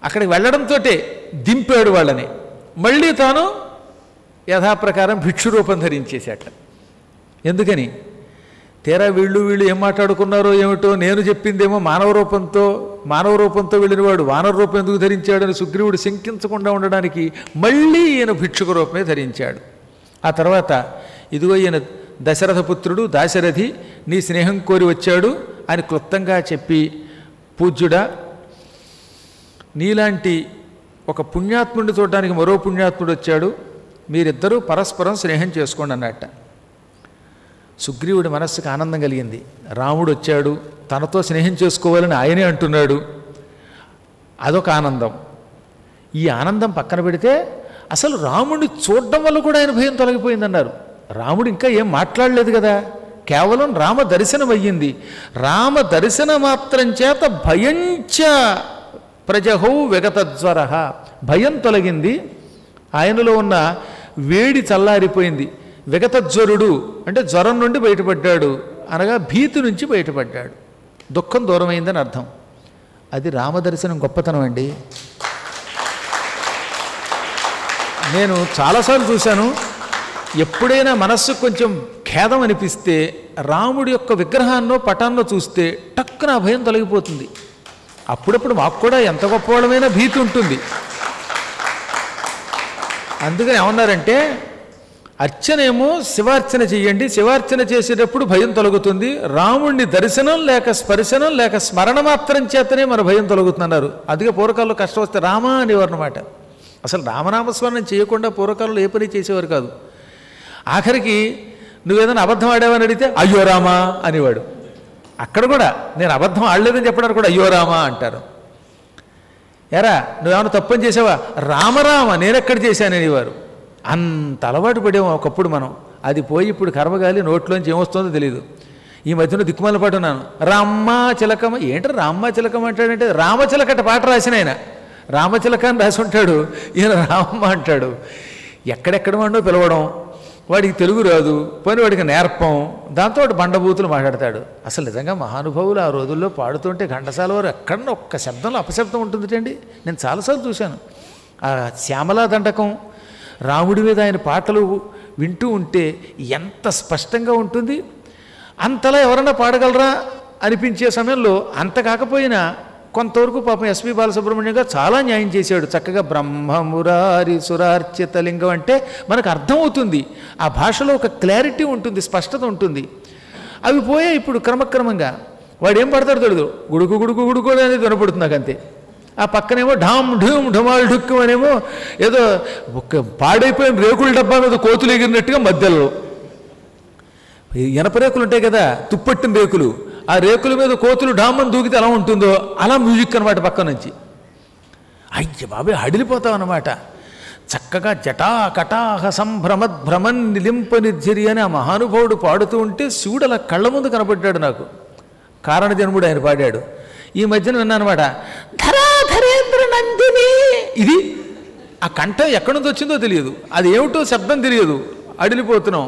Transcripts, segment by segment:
అక్కడికి వెళ్ళడంతో దింపాడు వాళ్ళని. మళ్ళీ తాను యథాప్రకారం భిక్షు రూపం ధరించేశాట. ఎందుకని? తీరా వీళ్ళు ఏం మాట్లాడుకున్నారో ఏమిటో, నేను చెప్పిందేమో మానవ రూపంతో వెళ్ళినవాడు వానర రూపం ఎందుకు ధరించాడని సుగ్రీవుడు శంకించకుండా ఉండడానికి మళ్ళీ ఈయన భిక్షుక రూపమే ధరించాడు. ఆ తర్వాత ఇదిగో ఈయన దశరథపుత్రుడు దాశరథి నీ స్నేహం కోరి వచ్చాడు అని క్లుప్తంగా చెప్పి, పూజ్యుడా నీలాంటి ఒక పుణ్యాత్ముడిని చూడడానికి మరో పుణ్యాత్ముడు వచ్చాడు, మీరిద్దరూ పరస్పరం స్నేహం చేసుకోండి అన్నట్ట. సుగ్రీవుడి మనస్సుకు ఆనందం కలిగింది. రాముడు వచ్చాడు, తనతో స్నేహం చేసుకోవాలని ఆయనే అంటున్నాడు, అదొక ఆనందం. ఈ ఆనందం పక్కన పెడితే అసలు రాముడిని చూడడం వల్ల కూడా ఆయన భయం తొలగిపోయిందన్నారు. రాముడు ఇంకా ఏం మాట్లాడలేదు కదా, కేవలం రామ దర్శనం అయ్యింది. రామ దర్శన మాత్రం చేత భయంచ ప్రజహౌ విగతజ్వర, భయం తొలగింది, ఆయనలో ఉన్న వేడి చల్లారిపోయింది. విగతజ్వరుడు అంటే జ్వరం నుండి బయటపడ్డాడు, అనగా భీతి నుంచి బయటపడ్డాడు, దుఃఖం దూరమైందని అర్థం. అది రామదర్శనం గొప్పతనం అండి. నేను చాలాసార్లు చూశాను, ఎప్పుడైనా మనస్సుకు కొంచెం ఖేదం అనిపిస్తే రాముడి యొక్క విగ్రహాన్నో పటాన్నో చూస్తే టక్కున భయం తొలగిపోతుంది. అప్పుడప్పుడు మాకు కూడా ఎంత గొప్పవాళ్ళమైనా భీతి ఉంటుంది. అందుకని ఏమన్నారంటే, అర్చనేమో శివార్చన చెయ్యండి, శివార్చన చేసేటప్పుడు భయం తొలగుతుంది, రాముడిని దర్శనం లేక స్పర్శనం లేక స్మరణ మాత్రం చేతనే మన భయం తొలగుతుందన్నారు. అందుకే పూర్వకాలంలో కష్టం వస్తే రామ అనేవారు అన్నమాట. అసలు రామనామస్మరణం చేయకుండా పూర్వకాలంలో ఏ పని చేసేవారు కాదు. ఆఖరికి నువ్వేదైనా అబద్ధం ఆడావని అడిగితే అయ్యో రామా అనేవాడు. అక్కడ కూడా నేను అబద్ధం ఆడలేదని చెప్పడానికి కూడా అయ్యో రామా అంటారు. ఎరా నువ్వేమైనా తప్పని చేసావా, రామరామ నేనెక్కడ చేశాననేవారు. అంత అలవాటు పడేమో ఒకప్పుడు మనం. అది పోయి ఇప్పుడు కర్మగాలి నోట్లోంచి ఏమొస్తుందో తెలియదు. ఈ మధ్యన దిక్కుమాల పాట ఉన్నాను, రామ్మ చిలకమ్మ. ఏంటో రామ్మ చిలకమ్మ అంటాడంటే రామచిలకట పాట రాసిన ఆయన రామచిలక అని రాసి ఉంటాడు, ఈయన రామమ్మ అంటాడు. ఎక్కడెక్కడ వాడినో పిలవడం, వాడికి తెలుగు రాదు, పోనీ వాడికి నేర్పం, దాంతో వాడు బండబూతులు మాట్లాడతాడు. అసలు నిజంగా మహానుభావులు ఆ రోజుల్లో పాడుతుంటే ఘంటసాల వారు ఎక్కడన్నా ఒక్క శబ్దంలో అపశబ్దం ఉంటుందిటండి. నేను చాలాసార్లు చూశాను. ఆ శ్యామలా దండకం, రాముడి మీద ఆయన పాటలు వింటూ ఉంటే ఎంత స్పష్టంగా ఉంటుంది. అంతలా ఎవరన్నా పాడగలరా అనిపించే సమయంలో అంత కాకపోయినా కొంతవరకు పాపం ఎస్పి బాలసుబ్రహ్మణ్యం గారు చాలా న్యాయం చేశాడు. చక్కగా బ్రహ్మమురారి సురార్చిత లింగం అంటే మనకు అర్థమవుతుంది, ఆ భాషలో ఒక క్లారిటీ ఉంటుంది, స్పష్టత ఉంటుంది. అవి పోయే ఇప్పుడు క్రమక్రమంగా వాడు ఏం పడతాడు తెలియదు, గుడుకు గుడుకు గుడుకు అనేది వినపడుతుంది నాకు అంతే. ఆ పక్కనేమో ఢామ్ ఢూమ్ ఢుమాల్ ఢుక్కు అనేమో ఏదో ఒక పాడైపోయిన రేకుల డబ్బా మీద కోతులు ఎగిరినట్టుగా మధ్యలో ఇనప రేకులు ఉంటాయి కదా, తుప్పట్టిన రేకులు, ఆ రేకుల మీద కోతులు ఢామని దూకితే ఎలా ఉంటుందో అలా మ్యూజిక్ అనమాట పక్క నుంచి. అయ్య బాబాయ్ హడిలిపోతాం అన్నమాట. చక్కగా జటా కటాహ సంభ్రమద్భ్రమన్ నిలింప నిర్జరి అని ఆ మహానుభావుడు పాడుతూ ఉంటే శివుడు అలా కళ్ళ ముందు కనపడ్డాడు నాకు. కారణ జన్ముడు ఆయన పాడాడు. ఈ మధ్యన విన్నానమాట, ధరాధరేంద్ర నందిని. ఇది ఆ కంఠం ఎక్కడి నుంచి వచ్చిందో తెలియదు, అది ఏమిటో శబ్దం తెలియదు, అడిలిపోతున్నాం.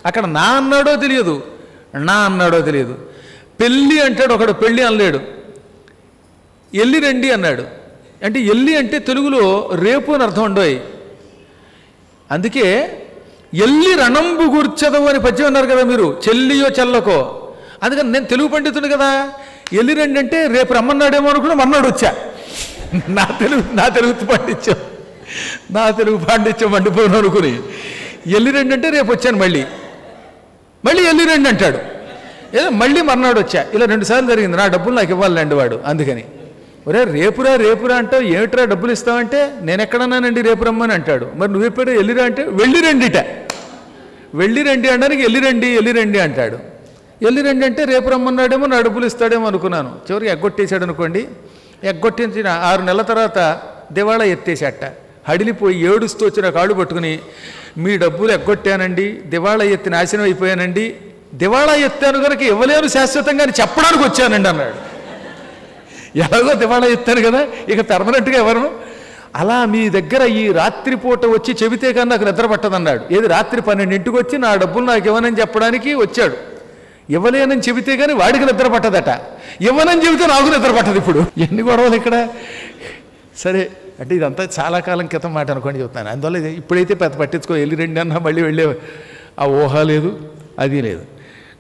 అక్కడ నా అన్నాడో తెలియదు, నా అన్నాడో తెలియదు. పెళ్ళి అంటాడు ఒకడు, పెళ్ళి అనలేడు, ఎల్లి రండి అన్నాడు. అంటే ఎల్లి అంటే తెలుగులో రేపు అని అర్థం ఉండోయ్. అందుకే ఎల్లి రణంబు కూర్చదవు అని పద్యం అన్నారు కదా మీరు, చెల్లియో చెల్లకో. అందుకని నేను తెలుగు పండితుడు కదా, ఎల్లి రండి అంటే రేపు రమ్మన్నాడేమో అనుకున్నా, మన్నాడు వచ్చా. నా తెలుగు పాండిత్యం మండిపోను అనుకుని ఎల్లి రండి అంటే రేపు వచ్చాను, మళ్ళీ ఎల్లి రండి అంటాడు, ఏదో మళ్ళీ మర్నాడు వచ్చా. ఇలా 2 సార్లు జరిగింది. నా డబ్బులు నాకు ఇవ్వాలండి వాడు. అందుకని ఒరే రేపురా అంటావు, ఏమిట్రా డబ్బులు ఇస్తావంటే నేను ఎక్కడన్నానండి రేపు రమ్మని అంటాడు. మరి నువ్వెప్పుడు ఎల్లిరా అంటే వెళ్ళి రండిట, వెళ్ళి రండి అనడానికి ఎల్లి రండి అంటాడు. ఎల్లి రండి అంటే రేపు రమ్మన్నాడేమో నా డబ్బులు ఇస్తాడేమో అనుకున్నాను. చివరికి ఎగ్గొట్టేశాడు అనుకోండి. ఎగ్గొట్టించిన 6 నెలల తర్వాత దివాళా ఎత్తేసేట. హడిలిపోయి ఏడుస్తూ వచ్చిన కాళ్ళు పట్టుకుని, మీ డబ్బులు ఎగ్గొట్టానండి, దివాళా ఎత్తి నాశనం అయిపోయానండి, దివాళా ఎత్తాను కనుక ఇవ్వలేను శాశ్వతంగా అని చెప్పడానికి వచ్చానండి అన్నాడు. ఎలాగో దివాళా ఎత్తాను కదా, ఇక పెర్మనెంట్గా ఎవరు అలా మీ దగ్గర ఈ రాత్రిపూట వచ్చి చెబితే కానీ నాకు నిద్ర పట్టదన్నాడు. ఏది రాత్రి 12ంటికి వచ్చి నా డబ్బులు నాకు ఇవ్వనని చెప్పడానికి వచ్చాడు. ఇవ్వలేనని చెబితే కానీ వాడికి నిద్ర పట్టదట, ఇవ్వనని చెబితే నాకు నిద్ర పట్టదు. ఇప్పుడు ఎన్ని గొడవలు ఇక్కడ. సరే అంటే ఇదంతా చాలా కాలం క్రితం మాట అనుకోండి చెప్తాను. అందువల్ల ఇప్పుడైతే పెద్ద పట్టించుకో, వెళ్ళి రెండు అన్నా మళ్ళీ వెళ్ళే ఆ ఊహ లేదు, అది లేదు.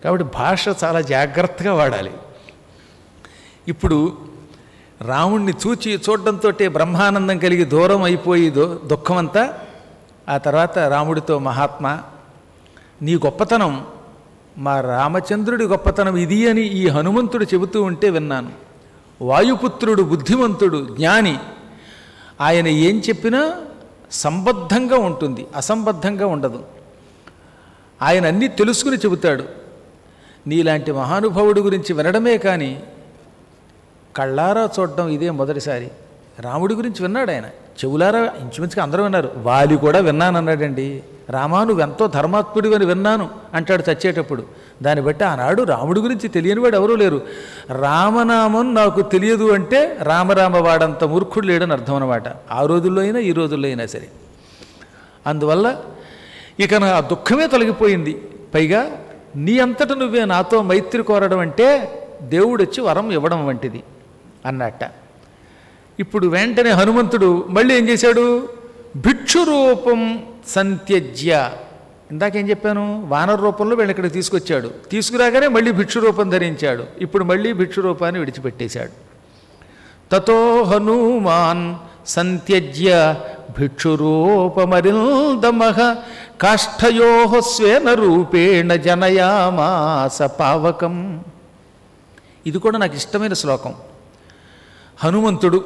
కాబట్టి భాష చాలా జాగ్రత్తగా వాడాలి. ఇప్పుడు రాముణ్ణి చూడడంతో బ్రహ్మానందం కలిగి దూరం అయిపోయి దుఃఖమంతా. ఆ తర్వాత రాముడితో, మహాత్మా నీ గొప్పతనం, మా రామచంద్రుడి గొప్పతనం ఇది అని ఈ హనుమంతుడు చెబుతూ ఉంటే విన్నాను. వాయుపుత్రుడు బుద్ధిమంతుడు, జ్ఞాని. ఆయన ఏం చెప్పినా సంబద్ధంగా ఉంటుంది, అసంబద్ధంగా ఉండదు. ఆయన అన్నీ తెలుసుకుని చెబుతాడు. నీలాంటి మహానుభావుడి గురించి వినడమే కానీ కళ్ళారా చూడడం ఇదే మొదటిసారి. రాముడి గురించి విన్నాడు ఆయన, చెవులారా ఇంచుమించుగా అందరూ విన్నారు. వాలి కూడా విన్నానన్నాడండి. రామా నువ్వెంతో ధర్మాత్ముడివి అని విన్నాను అంటాడు చచ్చేటప్పుడు. దాన్ని బట్టి ఆనాడు రాముడి గురించి తెలియనివాడు ఎవరూ లేరు. రామనామం నాకు తెలియదు అంటే రామరామ వాడంత మూర్ఖుడు లేడని అర్థం అన్నమాట. ఆ రోజుల్లో అయినా ఈ రోజుల్లో అయినా సరే. అందువల్ల ఇక నా దుఃఖమే తొలగిపోయింది. పైగా నీ అంతట నువ్వే నాతో మైత్రి కోరడం అంటే దేవుడొచ్చి వరం ఇవ్వడం వంటిది అన్నట్ట. ఇప్పుడు వెంటనే హనుమంతుడు మళ్ళీ ఏం చేశాడు? భిక్షురూపం సంత్యజ్య. ఇందాకేం చెప్పాను? వానర రూపంలో వీళ్ళు ఇక్కడికి తీసుకొచ్చాడు. తీసుకురాగానే మళ్ళీ భిక్షురూపం ధరించాడు. ఇప్పుడు మళ్ళీ భిక్షురూపాన్ని విడిచిపెట్టేశాడు. తతో హనుమాన్ సంత్యజ్య భిక్షురూపమరిందమః కాష్ఠయో స్వేన రూపేణ జనయామాస పావకం. ఇది కూడా నాకు ఇష్టమైన శ్లోకం. హనుమంతుడు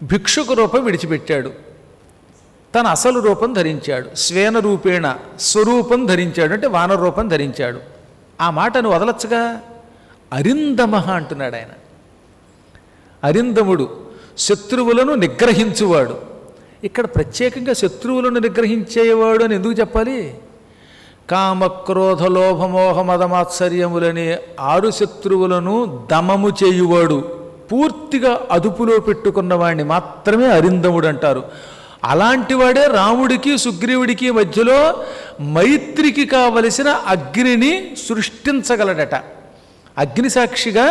భిక్షుక రూపం విడిచిపెట్టాడు, తన అసలు రూపం ధరించాడు. స్వేన రూపేణ, స్వరూపం ధరించాడు అంటే వానర రూపం ధరించాడు. ఆ మాటను వదలచ్చుగా. అరిందమః అంటున్నాడు ఆయన. అరిందముడు శత్రువులను నిగ్రహించువాడు. ఇక్కడ ప్రత్యేకంగా శత్రువులను నిగ్రహించేవాడు అని ఎందుకు చెప్పాలి? కామక్రోధ లోభమోహ మదమాత్సర్యములనే 6 శత్రువులను దమము చేయువాడు, పూర్తిగా అదుపులో పెట్టుకున్నవాడిని మాత్రమే అరిందముడు అంటారు. అలాంటివాడే రాముడికి సుగ్రీవుడికి మధ్యలో మైత్రికి కావలసిన అగ్నిని సృష్టించగలడట. అగ్ని సాక్షిగా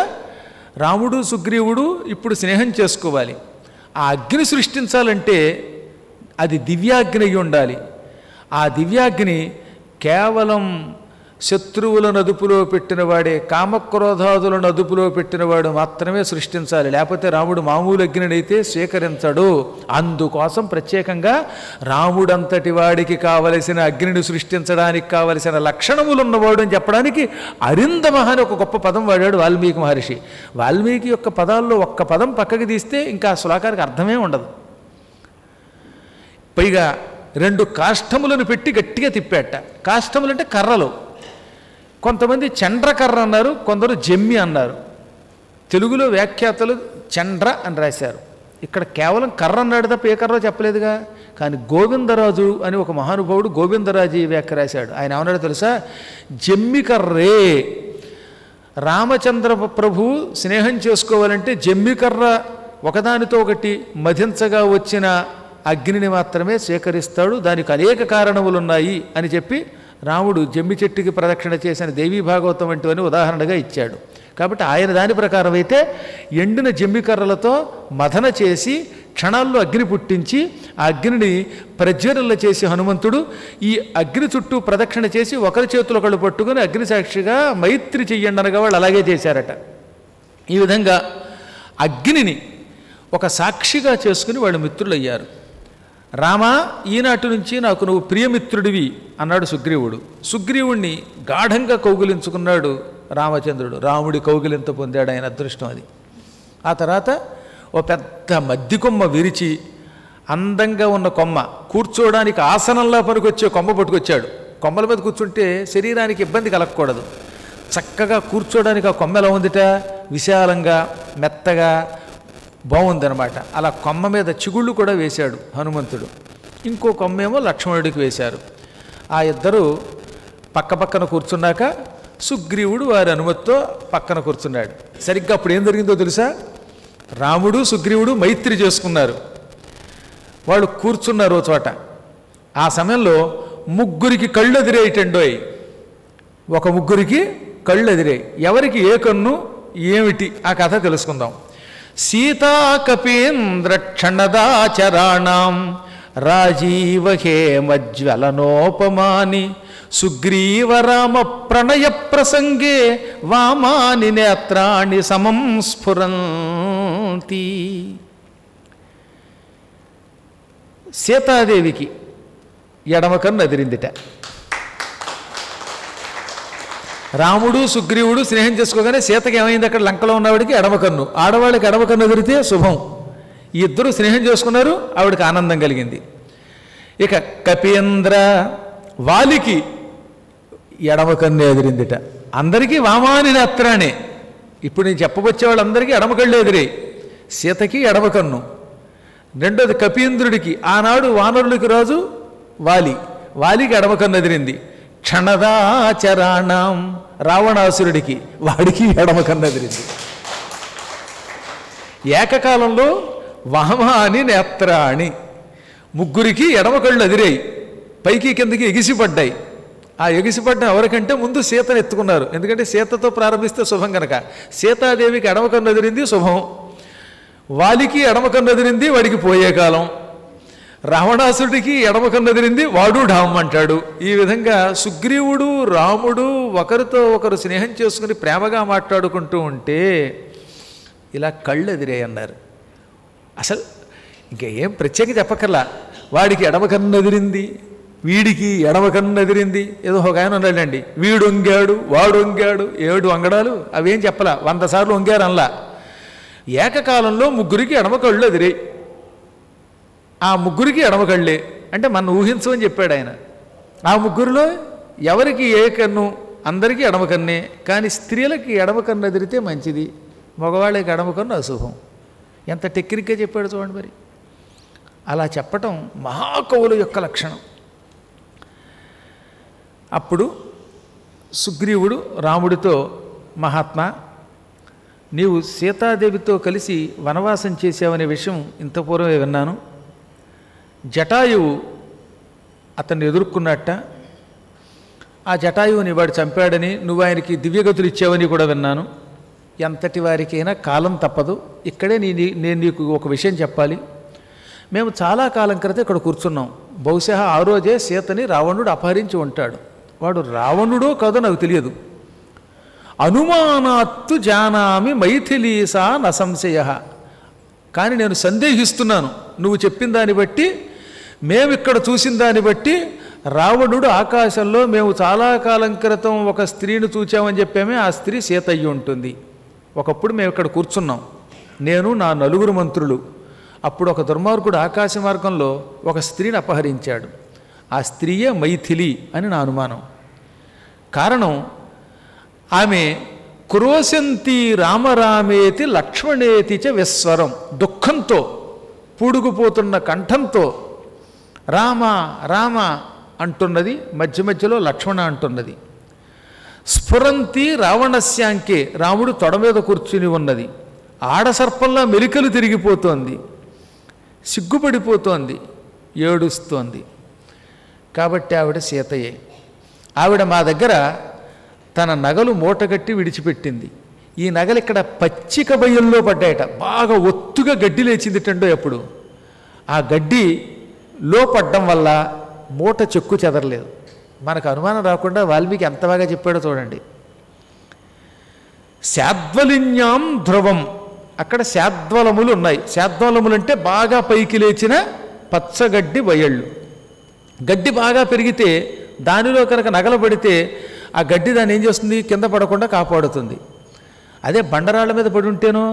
రాముడు సుగ్రీవుడు ఇప్పుడు స్నేహం చేసుకోవాలి. ఆ అగ్ని సృష్టించాలంటే అది దివ్యాగ్ని అయి ఉండాలి. ఆ దివ్యాగ్ని కేవలం శత్రువులను అదుపులో పెట్టినవాడే, కామక్రోధాదులను అదుపులో పెట్టినవాడు మాత్రమే సృష్టించాలి. లేకపోతే రాముడు మామూలు అగ్నినైతే స్వీకరించడు. అందుకోసం ప్రత్యేకంగా రాముడంతటి వాడికి కావలసిన అగ్నిని సృష్టించడానికి కావలసిన లక్షణములు ఉన్నవాడు అని చెప్పడానికి అరిందమః అని ఒక గొప్ప పదం వాడాడు వాల్మీకి మహర్షి. వాల్మీకి యొక్క పదాల్లో ఒక్క పదం పక్కకి తీస్తే ఇంకా ఆ శ్లోకానికి అర్థమే ఉండదు. పైగా 2 కాష్టములను పెట్టి గట్టిగా తిప్పాట. కాష్టములు అంటే కర్రలు. కొంతమంది చండ్రకర్ర అన్నారు, కొందరు జమ్మి అన్నారు. తెలుగులో వ్యాఖ్యాతలు చండ్ర అని రాశారు. ఇక్కడ కేవలం కర్ర అన్నాడు తప్ప ఏ కర్రో చెప్పలేదుగా. కానీ గోవిందరాజు అని ఒక మహానుభావుడు గోవిందరాజు ఈ వ్యాఖ్య రాశాడు. ఆయన ఏమన్నాడో తెలుసా? జమ్మి కర్రే. రామచంద్ర ప్రభు స్నేహం చేసుకోవాలంటే జమ్మి కర్ర ఒకదానితో ఒకటి మధించగా వచ్చిన అగ్నిని మాత్రమే స్వీకరిస్తాడు. దానికి అనేక కారణములు ఉన్నాయి అని చెప్పి రాముడు జమ్మి చెట్టుకి ప్రదక్షిణ చేసిన దేవీ భాగవతం వంటివని ఉదాహరణగా ఇచ్చాడు. కాబట్టి ఆయన దాని ప్రకారం అయితే ఎండిన జమ్మి కర్రలతో మథన చేసి క్షణాల్లో అగ్ని పుట్టించి ఆ అగ్నిని ప్రజ్వరల్ల చేసి హనుమంతుడు ఈ అగ్ని చుట్టూ ప్రదక్షిణ చేసి ఒకరి చేతులు ఒకళ్ళు పట్టుకుని అగ్ని సాక్షిగా మైత్రి చెయ్యండి అనగా వాళ్ళు అలాగే చేశారట. ఈ విధంగా అగ్నిని ఒక సాక్షిగా చేసుకుని వాళ్ళు మిత్రులయ్యారు. రామా, ఈనాటి నుంచి నాకు నువ్వు ప్రియమిత్రుడివి అన్నాడు సుగ్రీవుడు. సుగ్రీవుణ్ణి గాఢంగా కౌగిలించుకున్నాడు రామచంద్రుడు. రాముడి కౌగిలింత పొందాడు, ఆయన అదృష్టం అది. ఆ తర్వాత ఓ పెద్ద మద్ది కొమ్మ విరిచి అందంగా ఉన్న కొమ్మ, కూర్చోవడానికి ఆసనంలా పనికొచ్చే కొమ్మ పట్టుకొచ్చాడు. కొమ్మల మీద కూర్చుంటే శరీరానికి ఇబ్బంది కలగకూడదు. చక్కగా కూర్చోవడానికి ఆ కొమ్మ ఎలా ఉందిట, విశాలంగా మెత్తగా బాగుందనమాట. అలా కొమ్మ మీద చిగుళ్ళు కూడా వేశాడు హనుమంతుడు. ఇంకో కొమ్మేమో లక్ష్మణుడికి వేశారు. ఆ ఇద్దరు పక్కపక్కన కూర్చున్నాక సుగ్రీవుడు వారి అనుమతితో పక్కన కూర్చున్నాడు. సరిగ్గా అప్పుడు ఏం జరిగిందో తెలుసా? రాముడు సుగ్రీవుడు మైత్రి చేసుకున్నారు. వాళ్ళు కూర్చున్నారు చోట. ఆ సమయంలో ముగ్గురికి కళ్ళు ఎదిరేయటండోయ్. ఒక ముగ్గురికి కళ్ళు ఎదిరాయి. ఎవరికి ఏ కన్ను ఏమిటి ఆ కథ తెలుసుకుందాం. సీతాకపీంద్ర క్షణదాచరాణం రాజీవహేమజ్వలనోపమాని సుగ్రీవరామ ప్రణయ ప్రసంగే వామాని నేత్రాణి సమం స్ఫురంతి. సీతాదేవికి ఎడమ కన్ను అదిరిందిట. రాముడు సుగ్రీవుడు స్నేహం చేసుకోగానే సీతకి ఏమైంది? అక్కడ లంకలో ఉన్నవాడికి ఎడమ కన్ను, ఆడవాళ్ళకి ఎడమ కన్ను అదిరితే శుభం. ఈ ఇద్దరు స్నేహం చేసుకున్నారు, ఆవిడకి ఆనందం కలిగింది. ఇక కపీంద్ర వాలికి ఎడమ కన్ను ఎదిరిందిట. అందరికీ వామాని నేత్రానే. ఇప్పుడు నేను చెప్పబొచ్చే వాళ్ళందరికీ ఎడమ కళ్ళు ఎదిరాయి, సీతకి ఎడమ కన్ను. రెండోది కపీంద్రుడికి, ఆనాడు వానరులకి రాజు వాలికి ఎడమ కన్ను ఎదిరింది. క్షణదాచరాణం రావణాసురుడికి, వాడికి ఎడమ కన్ను ఎదిరింది. ఏకకాలంలో వామాని నేత్రాణి, ముగ్గురికి ఎడమ కళ్ళు ఎదిరాయి, పైకి కిందకి ఎగిసిపడ్డాయి. ఆ ఎగిసిపడ్డ ఎవరికంటే ముందు సీతను ఎత్తుకున్నారు, ఎందుకంటే సీతతో ప్రారంభిస్తే శుభం కనుక. సీతాదేవికి ఎడమ కన్ను ఎదిరింది, శుభం. వాలికి ఎడమ కన్ను ఎదిరింది, వాడికి పోయే కాలం. రావణాసుడికి ఎడమ కన్ను ఎదిరింది, వాడు ఢామ్ అంటాడు. ఈ విధంగా సుగ్రీవుడు రాముడు ఒకరితో ఒకరు స్నేహం చేసుకుని ప్రేమగా మాట్లాడుకుంటూ ఉంటే ఇలా కళ్ళు ఎదిరాయి అన్నారు. అసలు ఇంకా ఏం ప్రత్యేక చెప్పకర్లా. వాడికి ఎడమ కన్ను ఎదిరింది, వీడికి ఎడమ కన్ను ఎదిరింది. ఏదో ఒక ఆయన ఉన్నాడండి, వీడు వంగాడు వాడు వంగాడు, 7 వంగడాలు అవేం చెప్పలా, 100 సార్లు వంగారు అనలా. ఏకకాలంలో ముగ్గురికి ఎడమ కళ్ళు ఎదిరాయి. ఆ ముగ్గురికి ఎడమ కళ్ళే అంటే మనం ఊహించమని చెప్పాడు ఆయన. ఆ ముగ్గురిలో ఎవరికి ఏ కన్ను? అందరికీ ఎడమ కన్నే. కానీ స్త్రీలకి ఎడమ కన్ను ఎదిరితే మంచిది, మగవాళ్ళకి ఎడమ కన్ను అశుభం. ఎంత టెక్నిక్గా చెప్పాడు చూడండి. మరి అలా చెప్పటం మహాకవుల యొక్క లక్షణం. అప్పుడు సుగ్రీవుడు రాముడితో, మహాత్మా, నీవు సీతాదేవితో కలిసి వనవాసం చేసావనే విషయం ఇంత పూర్వమే విన్నాను. జటాయువు అతన్ని ఎదుర్కొన్నట్ట, ఆ జటాయువుని వాడు చంపాడని, నువ్వు ఆయనకి దివ్యగతులు ఇచ్చావని కూడా విన్నాను. ఎంతటి వారికైనా కాలం తప్పదు. ఇక్కడే నేను నీకు ఒక విషయం చెప్పాలి. మేము చాలా కాలం క్రితం ఇక్కడ కూర్చున్నాం. బహుశా ఆ రోజే సీతని రావణుడు అపహరించి ఉంటాడు. వాడు రావణుడో కాదో నాకు తెలియదు. అనుమానాత్తు జానామి మైథిలీసా నసంశయ. కానీ నేను సందేహిస్తున్నాను, నువ్వు చెప్పిన దాన్ని బట్టి, మేమిక్కడ చూసిన దాన్ని బట్టి, రావణుడు ఆకాశంలో మేము చాలా కాలం క్రితం ఒక స్త్రీని చూచామని చెప్పామే, ఆ స్త్రీ సీత అయ్యి ఉంటుంది. ఒకప్పుడు మేము ఇక్కడ కూర్చున్నాం, నేను నా 9 మంత్రులు. అప్పుడు ఒక దుర్మార్గుడు ఆకాశ మార్గంలో ఒక స్త్రీని అపహరించాడు. ఆ స్త్రీయే మైథిలి అని నా అనుమానం. కారణం, ఆమె క్రోశంతి రామరామేతి లక్ష్మణేతి చ విస్వరం, దుఃఖంతో పూడుకుపోతున్న కంఠంతో రామ రామ అంటున్నది, మధ్య మధ్యలో లక్ష్మణ అంటున్నది. స్ఫురంతి రావణస్యాంకే, రాముడు తొడ మీద కూర్చుని ఉన్నది. ఆడసర్పంలా మెలికలు తిరిగిపోతోంది, సిగ్గుపడిపోతోంది, ఏడుస్తోంది. కాబట్టి ఆవిడ సీతయే. ఆవిడ మా దగ్గర తన నగలు మూటగట్టి విడిచిపెట్టింది. ఈ నగలు ఇక్కడ పచ్చిక బయల్లో పడ్డాయట. బాగా ఒత్తుగా గడ్డి లేచిందిటండో ఎప్పుడు. ఆ గడ్డిలో పడ్డం వల్ల మూట చెక్కు చెదరలేదు. మనకు అనుమానం రాకుండా వాల్మీకి ఎంత బాగా చెప్పాడో చూడండి. శాద్వలిన్యాం ధ్రువం, అక్కడ శాద్వలములు ఉన్నాయి. శాద్వలములు అంటే బాగా పైకి లేచిన పచ్చగడ్డి బయళ్ళు. గడ్డి బాగా పెరిగితే దానిలో కనుక నగలబడితే ఆ గడ్డి దాన్ని ఏం చేస్తుంది? కింద పడకుండా కాపాడుతుంది. అదే బండరాళ్ళ మీద పడి ఉంటేనో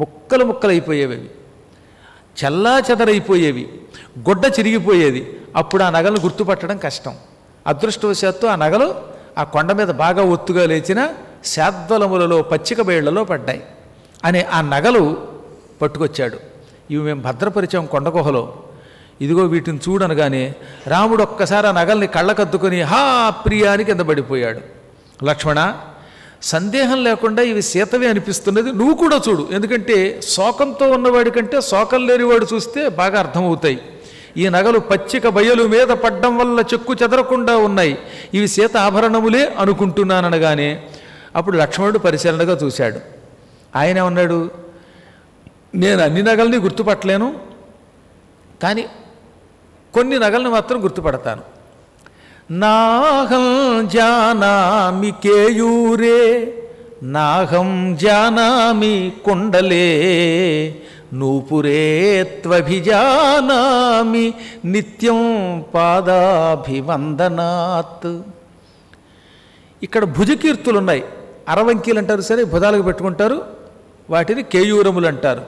ముక్కలు ముక్కలు అయిపోయేవి, చల్లా చెదరైపోయేవి, గుడ్డ చిరిగిపోయేది. అప్పుడు ఆ నగలను గుర్తుపట్టడం కష్టం. అదృష్టవశాత్తు ఆ నగలు ఆ కొండ మీద బాగా ఒత్తుగా లేచిన శాద్వలములలో పచ్చిక బయళ్లలో పడ్డాయి అనే ఆ నగలు పట్టుకొచ్చాడు. ఇవి మేము భద్రపరిచాం కొండ గుహలో, ఇదిగో వీటిని చూడనగానే రాముడు ఒక్కసారి ఆ నగల్ని కళ్ళకద్దుకొని హా ప్రియా అని కింద పడిపోయాడు. లక్ష్మణ, సందేహం లేకుండా ఇవి సీతవే అనిపిస్తున్నది, నువ్వు కూడా చూడు. ఎందుకంటే శోకంతో ఉన్నవాడి కంటే శోకం లేనివాడు చూస్తే బాగా అర్థమవుతాయి. ఈ నగలు పచ్చిక బయలు మీద పడ్డం వల్ల చెక్కు చెదరకుండా ఉన్నాయి, ఇవి సీత ఆభరణములే అనుకుంటున్నాననగానే అప్పుడు లక్ష్మణుడు పరిశీలనగా చూశాడు. ఆయన ఉన్నాడు, నేను అన్ని నగల్ని గుర్తుపట్టలేను, కానీ కొన్ని నగల్ని మాత్రం గుర్తుపడతాను. నాహం జానామి కేయూరే నాహం జానామి కుండలే నూపురే త్వభిజానామి నిత్యం పాదాభివందనాత్. ఇక్కడ భుజకీర్తులు ఉన్నాయి. అరవంకీలు అంటారు, సరే భుజాలకు పెట్టుకుంటారు, వాటిని కేయూరములు అంటారు.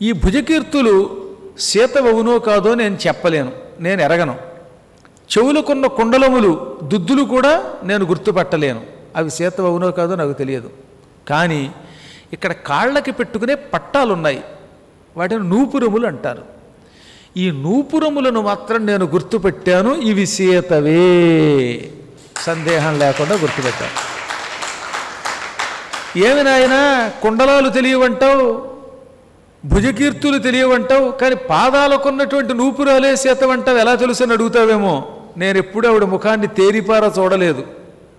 ఈ భుజకీర్తులు సీతవవునో కాదో నేను చెప్పలేను, నేను ఎరగను. చెవులకున్న కుండలములు దుద్దులు కూడా నేను గుర్తుపట్టలేను, అవి సీతవవునో కాదో నాకు తెలియదు. కానీ ఇక్కడ కాళ్ళకి పెట్టుకునే పట్టాలున్నాయి, వాటిని నూపురములు అంటారు. ఈ నూపురములను మాత్రం నేను గుర్తుపెట్టాను, ఇవి సీతవే, సందేహం లేకుండా గుర్తుపెట్టాను. ఏమి నాయనా కుండలాలు తెలియవంటావు, భుజకీర్తులు తెలియవంటావు, కానీ పాదాలకున్నటువంటి నూపురాలే సీతవంటావు, ఎలా తెలుసు అని అడుగుతావేమో. నేను ఎప్పుడూ ఆవిడ ముఖాన్ని తేరిపారా చూడలేదు.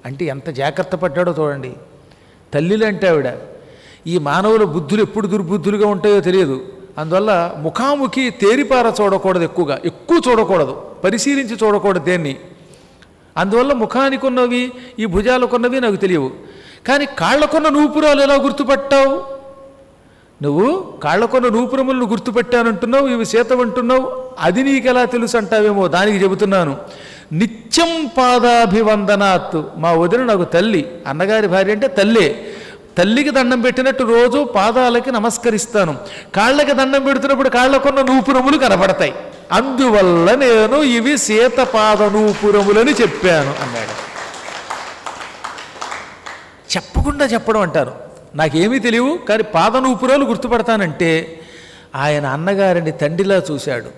అంటే ఎంత జాగ్రత్త పడ్డాడో చూడండి. తల్లిలంటే ఆవిడ. ఈ మానవుల బుద్ధులు ఎప్పుడు దుర్బుద్ధులుగా ఉంటాయో తెలియదు. అందువల్ల ముఖాముఖి తేరిపార చూడకూడదు, ఎక్కువ చూడకూడదు, పరిశీలించి చూడకూడదు దేన్ని. అందువల్ల ముఖానికి ఉన్నవి ఈ భుజాలకున్నవి నాకు తెలియవు. కానీ కాళ్ళకున్న నూపురాలు ఎలా గుర్తుపట్టావు? నువ్వు కాళ్ళకున్న నూపురములను గుర్తుపెట్టానంటున్నావు, ఇవి సీతవంటున్నావు, అది నీకెలా తెలుసు అంటావేమో. దానికి చెబుతున్నాను, నిత్యం పాదాభివందనాత్. మా వదిన నాకు తల్లి, అన్నగారి భార్య అంటే తల్లే. తల్లికి దండం పెట్టినట్టు రోజు పాదాలకి నమస్కరిస్తాను. కాళ్ళకి దండం పెడుతున్నప్పుడు కాళ్ళకున్న నూపురములు కనబడతాయి, అందువల్ల నేను ఇవి సీతపాద నూపురములని చెప్పాను అన్నాడు. చెప్పకుండా చెప్పడం అంటారు. నాకేమీ తెలియవు, కానీ పాద నూపురాలు గుర్తుపడతానంటే ఆయన అన్నగారిని తండ్రిలా చూశాడు,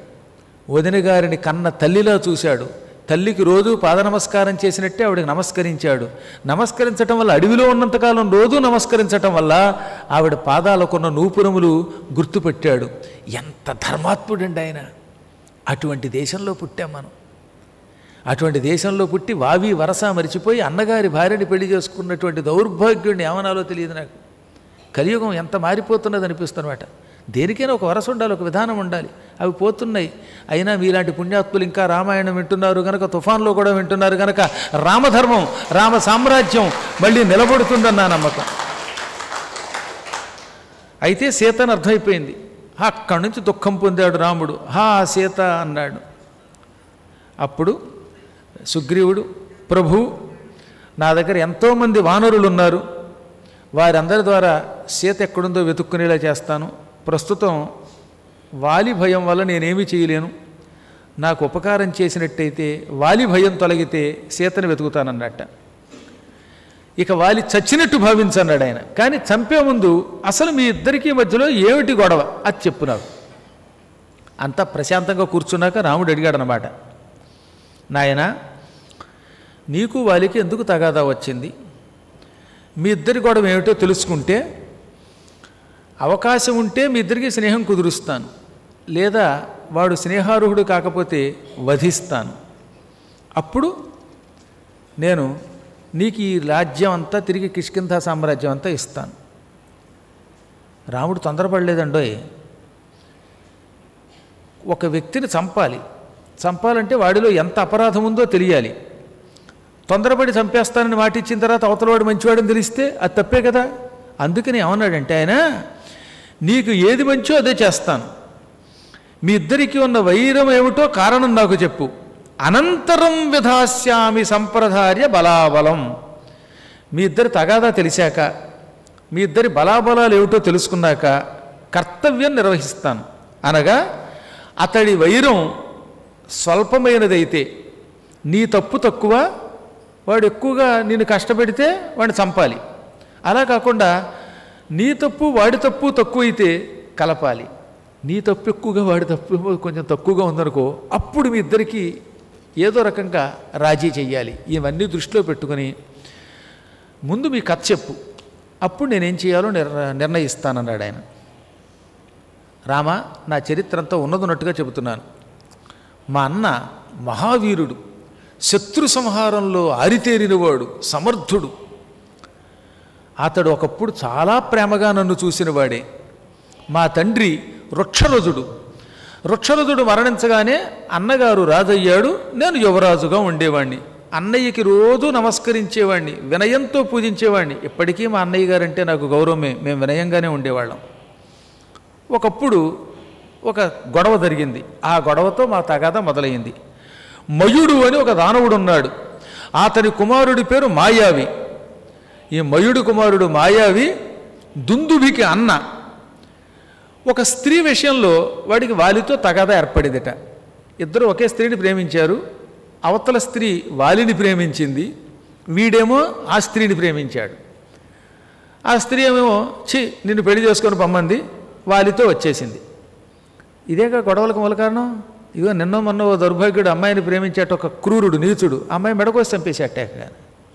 వదిన గారిని కన్న తల్లిలా చూశాడు. తల్లికి రోజు పాద నమస్కారం చేసినట్టే ఆవిడకి నమస్కరించాడు. నమస్కరించటం వల్ల, అడవిలో ఉన్నంతకాలం రోజు నమస్కరించటం వల్ల ఆవిడ పాదాలకున్న నూపురములు గుర్తుపెట్టాడు. ఎంత ధర్మాత్ముడండి ఆయన. అటువంటి దేశంలో పుట్టాం మనం. అటువంటి దేశంలో పుట్టి వావి వరస మరిచిపోయి అన్నగారి భార్యని పెళ్లి చేసుకున్నటువంటి దౌర్భాగ్యుడిని ఏమనాలో తెలియదు నాకు. కలియుగం ఎంత మారిపోతున్నది అనిపిస్తున్నమాట. దేనికైనా ఒక వరస ఉండాలి, ఒక విధానం ఉండాలి. అవి పోతున్నాయి. అయినా మీలాంటి పుణ్యాత్ములు ఇంకా రామాయణం వింటున్నారు కనుక, తుఫాన్లో కూడా వింటున్నారు కనుక రామధర్మం, రామ సామ్రాజ్యం మళ్ళీ నిలబడుతుందన్న నమ్మకం. అయితే సీతను అర్థమైపోయింది. అక్కడి నుంచి దుఃఖం పొందాడు రాముడు. హా సీత అన్నాడు. అప్పుడు సుగ్రీవుడు, ప్రభు, నా దగ్గర ఎంతోమంది వానరులు ఉన్నారు, వారందరి ద్వారా సీత ఎక్కడుందో వెతుక్కునేలా చేస్తాను. ప్రస్తుతం వాలి భయం వల్ల నేనేమీ చేయలేను. నాకు ఉపకారం చేసినట్టయితే, వాలి భయం తొలగితే సీతను వెతుకుతానన్నట్ట. ఇక వాలి చచ్చినట్టు భావించన్నాడు ఆయన. కానీ చంపే ముందు అసలు మీ ఇద్దరికీ మధ్యలో ఏమిటి గొడవ అది చెప్పు నాకు. అంతా ప్రశాంతంగా కూర్చున్నాక రాముడు అడిగాడనమాట, నాయన, నీకు వాలికి ఎందుకు తగాదా వచ్చింది? మీ ఇద్దరి గొడవ ఏమిటో తెలుసుకుంటే, అవకాశం ఉంటే మీ ఇద్దరికి స్నేహం కుదురుస్తాను, లేదా వాడు స్నేహార్హుడు కాకపోతే వధిస్తాను. అప్పుడు నేను నీకు ఈ రాజ్యం అంతా తిరిగి కిష్కింధ సామ్రాజ్యం అంతా ఇస్తాను. రాముడు తొందరపడలేదండోయ్. ఒక వ్యక్తిని చంపాలంటే వాడిలో ఎంత అపరాధం ఉందో తెలియాలి. తొందరపడి చంపేస్తానని మాట ఇచ్చిన తర్వాత అవతలవాడు మంచివాడని తెలిస్తే అది తప్పే కదా. అందుకని ఏమన్నాడంటే ఆయన, నీకు ఏది మంచో అదే చేస్తాను. మీ ఇద్దరికీ ఉన్న వైరం ఏమిటో కారణం నాకు చెప్పు. అనంతరం విధాస్యామి సంప్రదార్య బలాబలం. మీ ఇద్దరి తగాదా తెలిసాక, మీ ఇద్దరి బలాబలాలు ఏమిటో తెలుసుకున్నాక కర్తవ్యం నిర్వహిస్తాను. అనగా అతడి వైరం స్వల్పమైనదైతే నీ తప్పు తక్కువ, వాడు ఎక్కువగా నిన్ను కష్టపెడితే వాడిని చంపాలి. అలా కాకుండా నీ తప్పు వాడి తప్పు తక్కువైతే కలపాలి. నీ తప్పు ఎక్కువగా వాడి తప్పు కొంచెం తక్కువగా ఉందనుకో, అప్పుడు మీ ఇద్దరికీ ఏదో రకంగా రాజీ చెయ్యాలి. ఇవన్నీ దృష్టిలో పెట్టుకుని ముందు మీ కథ చెప్పు, అప్పుడు నేనేం చేయాలో నిర్ణయిస్తానన్నాడు ఆయన. రామ, నా చరిత్ర అంతా ఉన్నట్టుగా చెబుతున్నాను. మా అన్న మహావీరుడు, శత్రు సంహారంలో ఆరితేరినవాడు, సమర్థుడు. అతడు ఒకప్పుడు చాలా ప్రేమగా నన్ను చూసినవాడే. మా తండ్రి వృక్షరజుడు. వృక్షరజుడు మరణించగానే అన్నగారు రాజయ్యాడు, నేను యువరాజుగా ఉండేవాణ్ణి. అన్నయ్యకి రోజు నమస్కరించేవాడిని, వినయంతో పూజించేవాడిని. ఇప్పటికీ మా అన్నయ్య గారంటే నాకు గౌరవమే, మేము వినయంగానే ఉండేవాళ్ళం. ఒకప్పుడు ఒక గొడవ జరిగింది. ఆ గొడవతో మా తగాద మొదలైంది. మయుడు అని ఒక దానవుడు ఉన్నాడు. అతని కుమారుడి పేరు మాయావి. ఈ మయుడు కుమారుడు మాయావి దుందుభికి అన్న. ఒక స్త్రీ విషయంలో వాడికి వాలితో తగాదా ఏర్పడిందిట. ఇద్దరు ఒకే స్త్రీని ప్రేమించారు. అవతల స్త్రీ వాలిని ప్రేమించింది, వీడేమో ఆ స్త్రీని ప్రేమించాడు. ఆ స్త్రీ ఏమేమో నిన్ను పెళ్లి చేసుకొని పొమ్మంది, వాలితో వచ్చేసింది. ఇదేగా గొడవలకు మూల కారణం. ఇదిగో నిన్నో మొన్న ఓ దౌర్భాగ్యుడు అమ్మాయిని ప్రేమించేట, ఒక క్రూరుడు నీచుడు అమ్మాయి మెడకోసి చంపేసేట.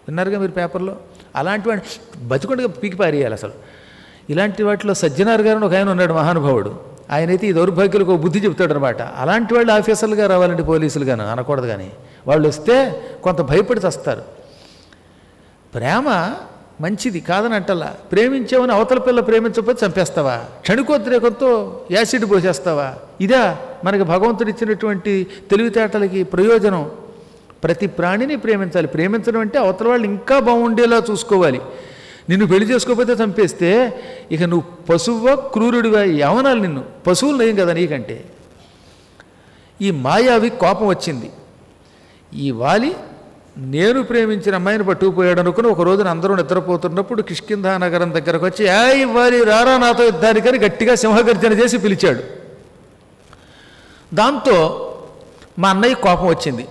విన్నారుగా మీరు పేపర్లో. అలాంటి వాడిని బతికొండగా పీకి పారేయాలి అసలు. ఇలాంటి వాటిలో సజ్జనార్ గారు ఒక ఆయన ఉన్నాడు, మహానుభావుడు. ఆయనైతే ఈ దౌర్భాగ్యులకు ఒక బుద్ధి చెప్తాడు అనమాట. అలాంటి వాళ్ళు ఆఫీసర్లుగా రావాలంటే పోలీసులుగాను అనకూడదు, కానీ వాళ్ళు వస్తే కొంత భయపడి చస్తారు. ప్రేమ మంచిది కాదని అంటల్లా. ప్రేమించావని అవతల పిల్ల ప్రేమించకపోతే చంపేస్తావా? క్షణికోద్రేకంతో యాసిడ్ పోసేస్తావా? ఇదా మనకి భగవంతుడు ఇచ్చినటువంటి తెలివితేటలకి ప్రయోజనం? ప్రతి ప్రాణిని ప్రేమించాలి. ప్రేమించడం అంటే అవతల వాళ్ళు ఇంకా బాగుండేలా చూసుకోవాలి. నిన్ను పెళ్లి చేసుకోకపోతే చంపేస్తే ఇక నువ్వు పశువువా క్రూరుడివా ఏమనాలి? నిన్ను పశువులు నయం కదా నీకంటే. ఈ మాయావి కోపం వచ్చింది. ఈ వాలి నేను ప్రేమించిన అమ్మాయిని పట్టుకుపోయాడు అనుకుని ఒక రోజున అందరూ నిద్రపోతున్నప్పుడు కిష్కింధా నగరం దగ్గరకు వచ్చి వాలి రారా నాతో యుద్ధానికని గట్టిగా సింహగర్జన చేసి పిలిచాడు. దాంతో మా అన్నయ్య కోపం వచ్చింది.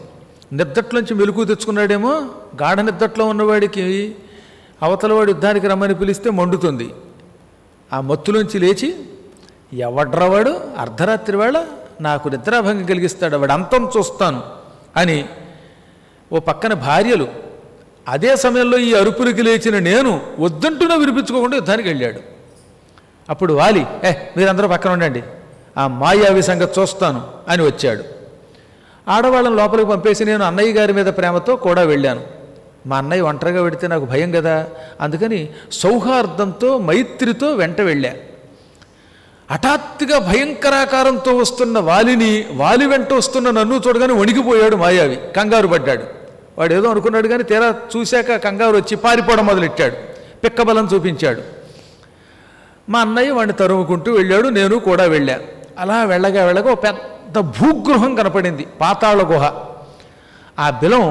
నిద్దట్లోంచి మెలుకు తెచ్చుకున్నాడేమో. గాఢ నిద్దట్లో ఉన్నవాడికి అవతలవాడు యుద్ధానికి రమ్మని పిలిస్తే మండుతుంది. ఆ మత్తులోంచి లేచి ఎవడ్రవాడు అర్ధరాత్రి వేళ నాకు నిద్రాభంగం కలిగిస్తాడు, వాడు అంతం చూస్తాను అని ఓ పక్కన భార్యలు, అదే సమయంలో ఈ అరుపులకి లేచిన నేను వద్దంటూనే వినిపించుకోకుండా యుద్ధానికి వెళ్ళాడు. అప్పుడు వాలి మీరందరూ పక్కన ఉండండి, ఆ మాయావి సంగతి చూస్తాను అని వచ్చాడు. ఆడవాళ్ళని లోపలికి పంపేసి నేను అన్నయ్య గారి మీద ప్రేమతో కూడా వెళ్ళాను. మా అన్నయ్య ఒంటరిగా వెడితే నాకు భయం కదా, అందుకని సౌహార్దంతో మైత్రితో వెంట వెళ్ళా. హఠాత్తుగా భయంకరాకారంతో వస్తున్న వాలి వెంట వస్తున్న నన్ను చూడగానే వణికిపోయాడు మాయావి, కంగారు పడ్డాడు. వాడు ఏదో అనుకున్నాడు కానీ తీరా చూశాక కంగారు వచ్చి పారిపోవడం మొదలెట్టాడు, పిక్కబలం చూపించాడు. మా అన్నయ్య వాడిని తరుముకుంటూ వెళ్ళాడు, నేను కూడా వెళ్ళా. అలా వెళ్ళగా ఓ పెద్ద భూగృహం కనపడింది, పాతాళ గుహ. ఆ బిలం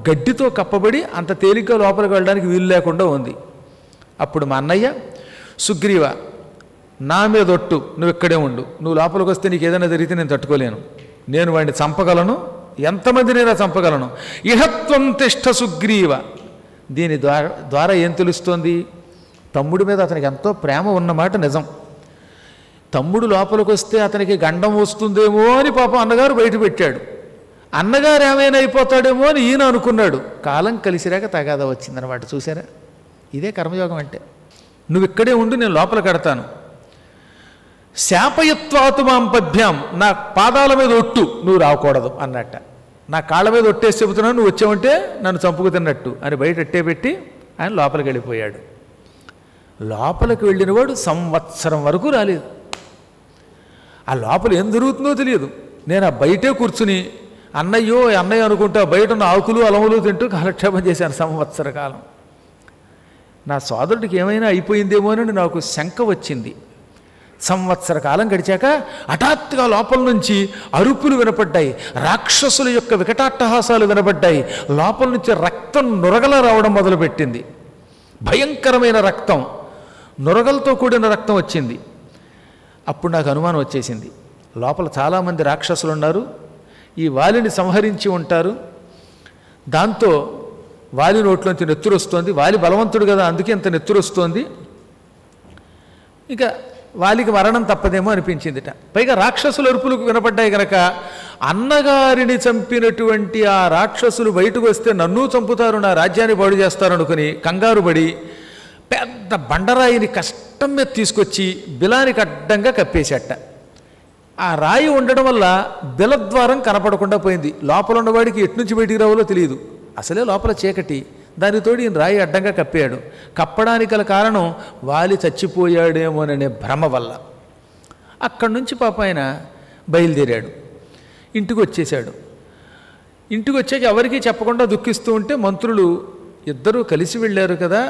గడ్డితో కప్పబడి అంత తేలిగ్గా లోపలికి వెళ్ళడానికి వీలు లేకుండా ఉంది. అప్పుడు మా అన్నయ్య, సుగ్రీవ నా మీద ఒట్టు, నువ్వు ఇక్కడే ఉండు, నువ్వు లోపలికి వస్తే నీకు ఏదైనా జరిగితే నేను తట్టుకోలేను, నేను వాడిని చంపగలను, ఎంతమందినైనా చంపగలను. ఇహత్వం తిష్ట సుగ్రీవ. దీని ద్వారా ఏం తెలుస్తోంది? తమ్ముడి మీద అతనికి ఎంతో ప్రేమ ఉన్నమాట నిజం. తమ్ముడు లోపలికి వస్తే అతనికి గండం వస్తుందేమో అని పాపం అన్నగారు బయట పెట్టాడు. అన్నగారు ఏమైనా అయిపోతాడేమో అని ఈయన అనుకున్నాడు. కాలం కలిసిరాక తగాదా వచ్చిందన్నమాట. చూసారా, ఇదే కర్మయోగం అంటే. నువ్వు ఇక్కడే ఉండి నేను లోపల కడతాను. శాపయత్వాతు మాం పద్భ్యాం, నా పాదాల మీద ఒట్టు, నువ్వు రాకూడదు అన్నట్ట. నా కాళ్ళ మీద ఒట్టేసి చెబుతున్నాను, నువ్వు వచ్చావంటే నన్ను చంపుకు తిన్నట్టు అని బయట ఎట్టే పెట్టి ఆయన లోపలికి వెళ్ళిపోయాడు. లోపలికి వెళ్ళినవాడు సంవత్సరం వరకు రాలేదు. ఆ లోపల ఏం జరుగుతుందో తెలియదు. నేను ఆ బయటే కూర్చుని అన్నయ్య అనుకుంటా బయట ఉన్న ఆకులు అలములు తింటూ కాలక్షేపం చేశాను సంవత్సర కాలం. నా సోదరుడికి ఏమైనా అయిపోయిందేమో అని నాకు శంక వచ్చింది. సంవత్సర కాలం గడిచాక హఠాత్తుగా లోపల నుంచి అరుపులు వినపడ్డాయి, రాక్షసుల యొక్క వికటాట్టహాసాలు వినపడ్డాయి. లోపల నుంచి రక్తం నురగలా రావడం మొదలుపెట్టింది. భయంకరమైన రక్తం, నురగలతో కూడిన రక్తం వచ్చింది. అప్పుడు నాకు అనుమానం వచ్చేసింది, లోపల చాలామంది రాక్షసులు ఉన్నారు, ఈ వాలిని సంహరించి ఉంటారు. దాంతో వాలి నోట్లోంచి నెత్తురు వస్తోంది. వాలి బలవంతుడు కదా, అందుకే ఇంత నెత్తురు వస్తోంది. ఇక వాలికి మరణం తప్పదేమో అనిపించిందిట. పైగా రాక్షసుల అరుపులకు వినపడ్డాయి కనుక అన్నగారిని చంపినటువంటి ఆ రాక్షసులు బయటకు వస్తే నన్ను చంపుతారు, నా రాజ్యాన్ని పాడు చేస్తారు అనుకుని కంగారు పడి పెద్ద బండరాయిని కష్టం మీద తీసుకొచ్చి బిలానికి అడ్డంగా కప్పేసేట. ఆ రాయి ఉండడం వల్ల బిలద్వారం కనపడకుండా పోయింది. లోపల ఉన్నవాడికి ఎట్నుంచి బయటికి రావాలో తెలియదు, అసలే లోపల చీకటి. దానితోటి ఈయన రాయి అడ్డంగా కప్పాడు. కప్పడానికి గల కారణం వాలి చచ్చిపోయాడేమోననే భ్రమ వల్ల. అక్కడి నుంచి పాప ఆయన బయలుదేరాడు, ఇంటికి వచ్చేశాడు. ఇంటికి వచ్చాక ఎవరికీ చెప్పకుండా దుఃఖిస్తూ ఉంటే మంత్రులు, ఇద్దరూ కలిసి వెళ్ళారు కదా,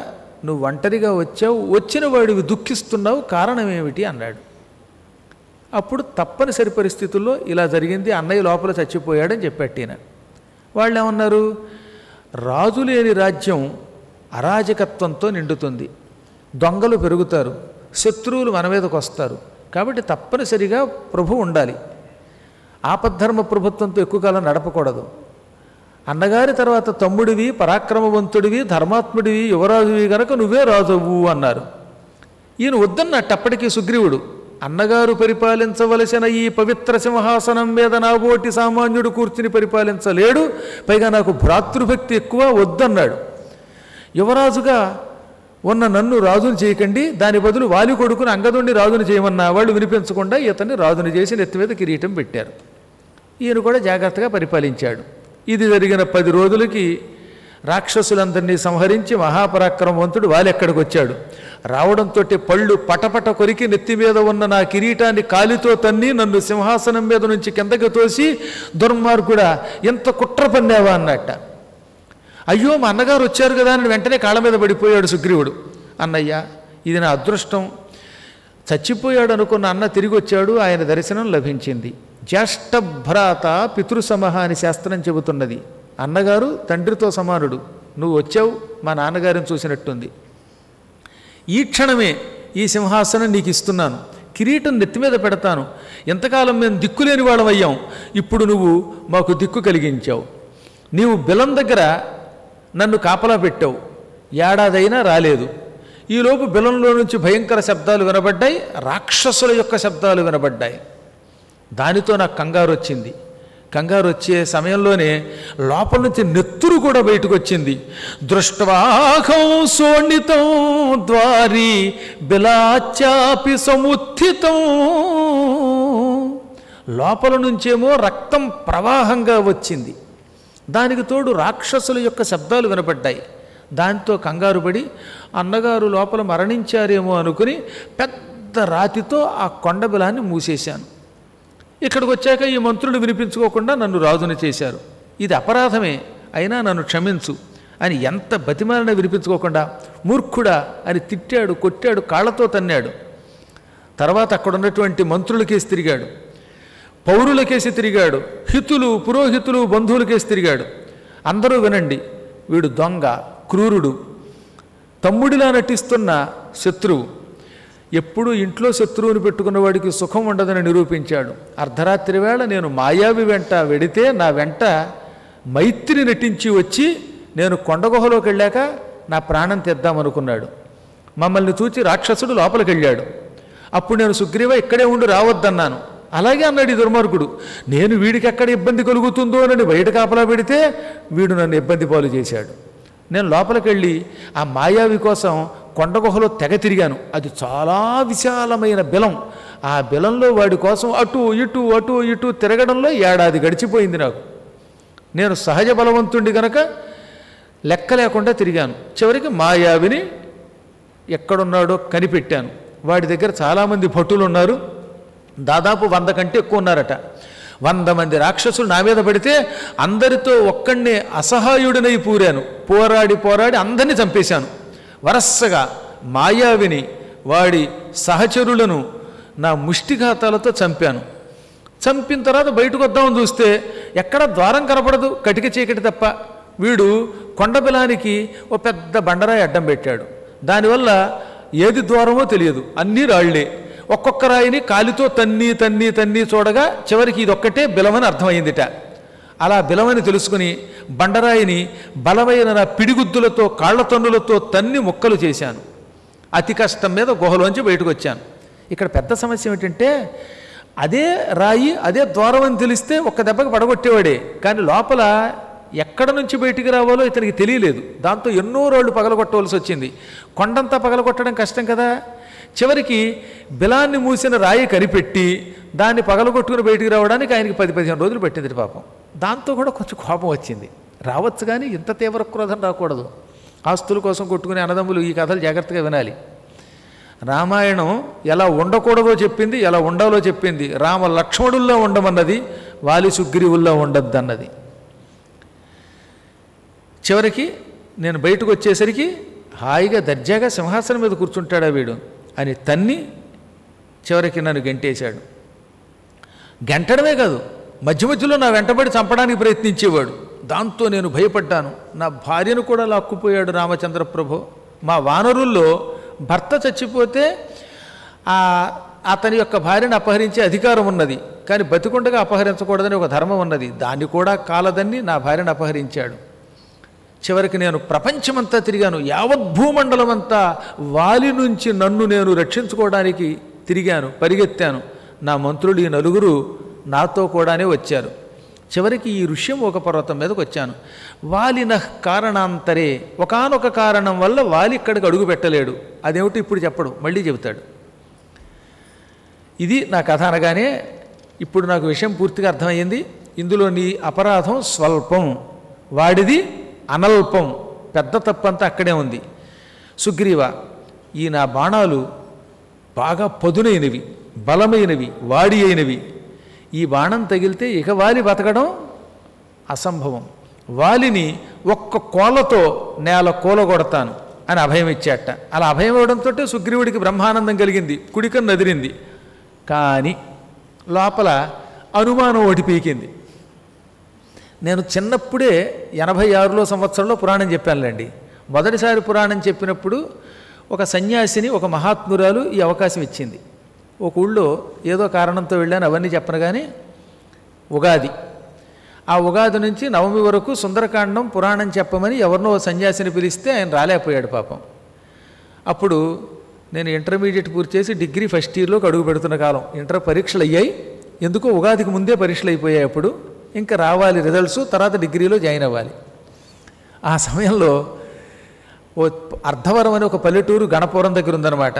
నువ్వు ఒంటరిగా వచ్చావు, వచ్చిన వాడివి దుఃఖిస్తున్నావు, కారణం ఏమిటి అన్నాడు. అప్పుడు తప్పనిసరి పరిస్థితుల్లో ఇలా జరిగింది, అన్నయ్య లోపల చచ్చిపోయాడని చెప్పట్టిన. వాళ్ళు ఏమన్నారు, రాజు లేని రాజ్యం అరాజకత్వంతో నిండుతుంది, దొంగలు పెరుగుతారు, శత్రువులు మన మీదకు వస్తారు, కాబట్టి తప్పనిసరిగా ప్రభు ఉండాలి, ఆపద్ధర్మ ప్రభుత్వంతో ఎక్కువ కాలం నడపకూడదు. అన్నగారి తర్వాత తమ్ముడివి, పరాక్రమవంతుడివి, ధర్మాత్ముడివి, యువరాజువి గనక నువ్వే రాజువు అన్నారు. ఈయన వద్దన్నట్టప్పటికీ సుగ్రీవుడు, అన్నగారు పరిపాలించవలసిన ఈ పవిత్ర సింహాసనం మీద నాబోటి సామాన్యుడు కూర్చుని పరిపాలించలేడు, పైగా నాకు భ్రాతృభక్తి ఎక్కువ, వద్దన్నాడు. యువరాజుగా ఉన్న నన్ను రాజుని చేయకండి, దాని బదులు వాలి కొడుకుని అంగదుణ్ణి రాజుని చేయమన్నా వాళ్ళు వినిపించకుండా ఇతన్ని రాజుని చేసి నెత్తి మీద కిరీటం పెట్టారు. ఈయన కూడా జాగ్రత్తగా పరిపాలించాడు. ఇది జరిగిన 10 రోజులకి రాక్షసులందరినీ సంహరించి మహాపరాక్రమవంతుడు వాలి ఎక్కడికి వచ్చాడు. రావడంతో పళ్ళు పటపట కొరికి నెత్తి మీద ఉన్న నా కిరీటాన్ని కాలితో తన్ని నన్ను సింహాసనం మీద నుంచి కిందకి తోసి, దుర్మార్గుడా ఎంత కుట్ర పన్నావా అన్నట్ట. అయ్యో మా అన్నగారు వచ్చారు కదా అని వెంటనే కాళ్ళ మీద పడిపోయాడు సుగ్రీవుడు. అన్నయ్య, ఇది నా అదృష్టం, చచ్చిపోయాడు అనుకున్న అన్న తిరిగి వచ్చాడు, ఆయన దర్శనం లభించింది. జ్యేష్ఠభ్రాత పితృసమహ అని శాస్త్రం చెబుతున్నది. అన్నగారు తండ్రితో సమానుడు, నువ్వు వచ్చావు, మా నాన్నగారిని చూసినట్టుంది. ఈ క్షణమే ఈ సింహాసనం నీకు ఇస్తున్నాను, కిరీటం నెత్తి మీద పెడతాను. ఎంతకాలం మేము దిక్కులేని వాళ్ళం అయ్యాం, ఇప్పుడు నువ్వు మాకు దిక్కు కలిగించావు. నీవు బిలం దగ్గర నన్ను కాపలా పెట్టావు, ఏడాదైనా రాలేదు. ఈలోపు బిలంలో నుంచి భయంకర శబ్దాలు వినబడ్డాయి, రాక్షసుల యొక్క శబ్దాలు వినబడ్డాయి. దానితో నాకు కంగారు వచ్చింది. కంగారు వచ్చే సమయంలోనే లోపల నుంచి నెత్తురు కూడా బయటకు వచ్చింది. దృష్ట్వాహం శోణితం ద్వారి బిలాచాపి సముత్థితం. లోపల నుంచేమో రక్తం ప్రవాహంగా వచ్చింది, దానికి తోడు రాక్షసుల యొక్క శబ్దాలు వినపడ్డాయి. దాంతో కంగారు పడి అన్నగారు లోపల మరణించారేమో అనుకుని పెద్ద రాతితో ఆ కొండ బిలాన్ని మూసేశాను. ఇక్కడికి వచ్చాక ఈ మంత్రులు వినిపించుకోకుండా నన్ను రాజుని చేశారు, ఇది అపరాధమే, అయినా నన్ను క్షమించు అని ఎంత బతిమాలినా వినిపించుకోకుండా మూర్ఖుడా అని తిట్టాడు, కొట్టాడు, కాళ్ళతో తన్నాడు. తర్వాత అక్కడ ఉన్నటువంటి మంత్రులకేసి తిరిగాడు, పౌరులకేసి తిరిగాడు, హితులు, పురోహితులు, బంధువులకేసి తిరిగాడు. అందరూ వినండి, వీడు దొంగ, క్రూరుడు, తమ్ముడిలా నటిస్తున్న శత్రువు, ఎప్పుడు ఇంట్లో శత్రువుని పెట్టుకున్న వాడికి సుఖం ఉండదని నిరూపించాడు. అర్ధరాత్రి వేళ నేను మాయావి వెంట వెడితే నా వెంట మైత్రి నటించి వచ్చి నేను కొండగుహలోకి వెళ్ళాక నా ప్రాణం తెద్దామనుకున్నాడు. మమ్మల్ని చూచి రాక్షసుడు లోపలికి వెళ్ళాడు. అప్పుడు నేను సుగ్రీవ ఇక్కడే ఉండి రావద్దన్నాను. అలాగే అన్నాడు ఈ దుర్మార్గుడు. నేను వీడికి ఎక్కడ ఇబ్బంది కలుగుతుందో అని బయట కాపలా పెడితే వీడు నన్ను ఇబ్బంది పాలు చేశాడు. నేను లోపలికి వెళ్ళి ఆ మాయావి కోసం కొండగుహలో తెగ తిరిగాను. అది చాలా విశాలమైన బిలం. ఆ బిలంలో వాడి కోసం అటు ఇటు అటు ఇటు తిరగడంలో ఏడాది గడిచిపోయింది నాకు. నేను సహజ బలవంతుడి కనుక లెక్క లేకుండా తిరిగాను. చివరికి మాయావిని ఎక్కడున్నాడో కనిపెట్టాను. వాడి దగ్గర చాలామంది భటులు ఉన్నారు, దాదాపు 100 కంటే ఎక్కువ ఉన్నారట. 100 మంది రాక్షసులు నా మీద పడితే అందరితో ఒక్కడినే అసహాయుడినై పూరాను. పోరాడి పోరాడి అందరినీ చంపేశాను. వరసగా మాయావిని, వాడి సహచరులను నా ముష్టిఘాతాలతో చంపాను. చంపిన తర్వాత బయటకు వద్దామని చూస్తే ఎక్కడ ద్వారం కనపడదు, కటిక చీకటి తప్ప. వీడు కొండబిలానికి ఓ పెద్ద బండరాయి అడ్డం పెట్టాడు. దానివల్ల ఏది ద్వారమో తెలియదు, అన్నీ రాళ్లే. ఒక్కొక్క రాయిని కాలితో తన్ని తన్ని తన్ని చూడగా చివరికి ఇదొక్కటే బిలమని అర్థమైందిట. అలా బిలమని తెలుసుకుని బండరాయిని బలమైన నా పిడిగుద్దులతో కాళ్ల తన్నులతో తన్ని ముక్కలు చేశాను. అతి కష్టం మీద గుహలోంచి బయటకు వచ్చాను. ఇక్కడ పెద్ద సమస్య ఏమిటంటే అదే రాయి అదే ద్వారం అని తెలిస్తే ఒక్క దెబ్బకి పడగొట్టేవాడే, కానీ లోపల ఎక్కడ నుంచి బయటికి రావాలో ఇతనికి తెలియలేదు. దాంతో ఎన్నో రాళ్ళు పగలగొట్టవలసి వచ్చింది. కొండంతా పగలగొట్టడం కష్టం కదా. చివరికి బిలాన్ని మూసిన రాయి కనిపెట్టి దాన్ని పగలగొట్టుకుని బయటికి రావడానికి ఆయనకి 10-15 రోజులు పెట్టింది పాపం. దాంతో కూడా కొంచెం కోపం వచ్చింది. రావచ్చు కానీ ఇంత తీవ్ర క్రోధం రాకూడదు. ఆస్తుల కోసం కొట్టుకునే అన్నదమ్ములు ఈ కథలు జాగ్రత్తగా వినాలి. రామాయణం ఎలా ఉండకూడదో చెప్పింది, ఎలా ఉండాలో చెప్పింది. రామ లక్ష్మణుల్లో ఉండమన్నది, వాలి సుగ్రీవుల్లో ఉండద్దన్నది. చివరికి నేను బయటకు వచ్చేసరికి హాయిగా దర్జాగా సింహాసనం మీద కూర్చుంటాడా వీడు అని తన్ని చివరికి నన్ను గెంటేశాడు. గెంటడమే కాదు, మధ్య మధ్యలో నా వెంటబడి చంపడానికి ప్రయత్నించేవాడు. దాంతో నేను భయపడ్డాను. నా భార్యను కూడా లాక్కుపోయాడు రామచంద్ర ప్రభు. మా వానరుల్లో భర్త చచ్చిపోతే అతని యొక్క భార్యను అపహరించే అధికారం ఉన్నది, కానీ బతికుండగా అపహరించకూడదని ఒక ధర్మం ఉన్నది. దాన్ని కూడా కాలదన్ని నా భార్యను అపహరించాడు. చివరికి నేను ప్రపంచమంతా తిరిగాను, యావత్ భూమండలం అంతా వాలి నుంచి నన్ను నేను రక్షించుకోవడానికి తిరిగాను, పరిగెత్తాను. నా మంత్రులు ఈ నలుగురు నాతో కూడానే వచ్చారు. చివరికి ఈ ఋష్యం ఒక పర్వతం మీదకి వచ్చాను. వాలిన కారణాంతరే, ఒకానొక కారణం వల్ల వాలి ఇక్కడికి అడుగు పెట్టలేడు. అదేమిటి ఇప్పుడు చెప్పడు, మళ్ళీ చెబుతాడు. ఇది నా కథ అనగానే ఇప్పుడు నాకు విషయం పూర్తిగా అర్థమయ్యింది. ఇందులో నీ అపరాధం స్వల్పం, వాడిది అనల్పం. పెద్ద తప్పంతా అక్కడే ఉంది. సుగ్రీవ, ఈ నా బాణాలు బాగా పదునైనవి, బలమైనవి, వాడి అయినవి. ఈ బాణం తగిలితే ఇక వాలి బతకడం అసంభవం. వాలిని ఒక్క కోలతో నేల కూలగొడతాను అని అభయం ఇచ్చాట. అలా అభయం ఇవ్వడంతో సుగ్రీవుడికి బ్రహ్మానందం కలిగింది, కుడికన్ను నదిరింది. కానీ లోపల అనుమానం ఒకటి పీకింది. నేను చిన్నప్పుడే 86లో సంవత్సరంలో పురాణం చెప్పానులేండి. మొదటిసారి పురాణం చెప్పినప్పుడు ఒక సన్యాసిని, ఒక మహాత్మురాలు ఈ అవకాశం ఇచ్చింది. ఒక ఊళ్ళో ఏదో కారణంతో వెళ్ళాను, అవన్నీ చెప్పను. కానీ ఉగాది, ఆ ఉగాది నుంచి నవమి వరకు సుందరకాండం పురాణం చెప్పమని ఎవరినో సన్యాసిని పిలిస్తే ఆయన రాలేకపోయాడు పాపం. అప్పుడు నేను ఇంటర్మీడియట్ పూర్తి చేసి డిగ్రీ ఫస్ట్ ఇయర్లోకి అడుగు పెడుతున్న కాలం. ఇంటర్ పరీక్షలు అయ్యాయి, ఎందుకో ఉగాదికి ముందే పరీక్షలు అయిపోయాయి. అప్పుడు ఇంకా రావాలి రిజల్ట్స్, తర్వాత డిగ్రీలో జాయిన్ అవ్వాలి. ఆ సమయంలో ఓ అర్ధవరం అని ఒక పల్లెటూరు గణపురం దగ్గర ఉందన్నమాట.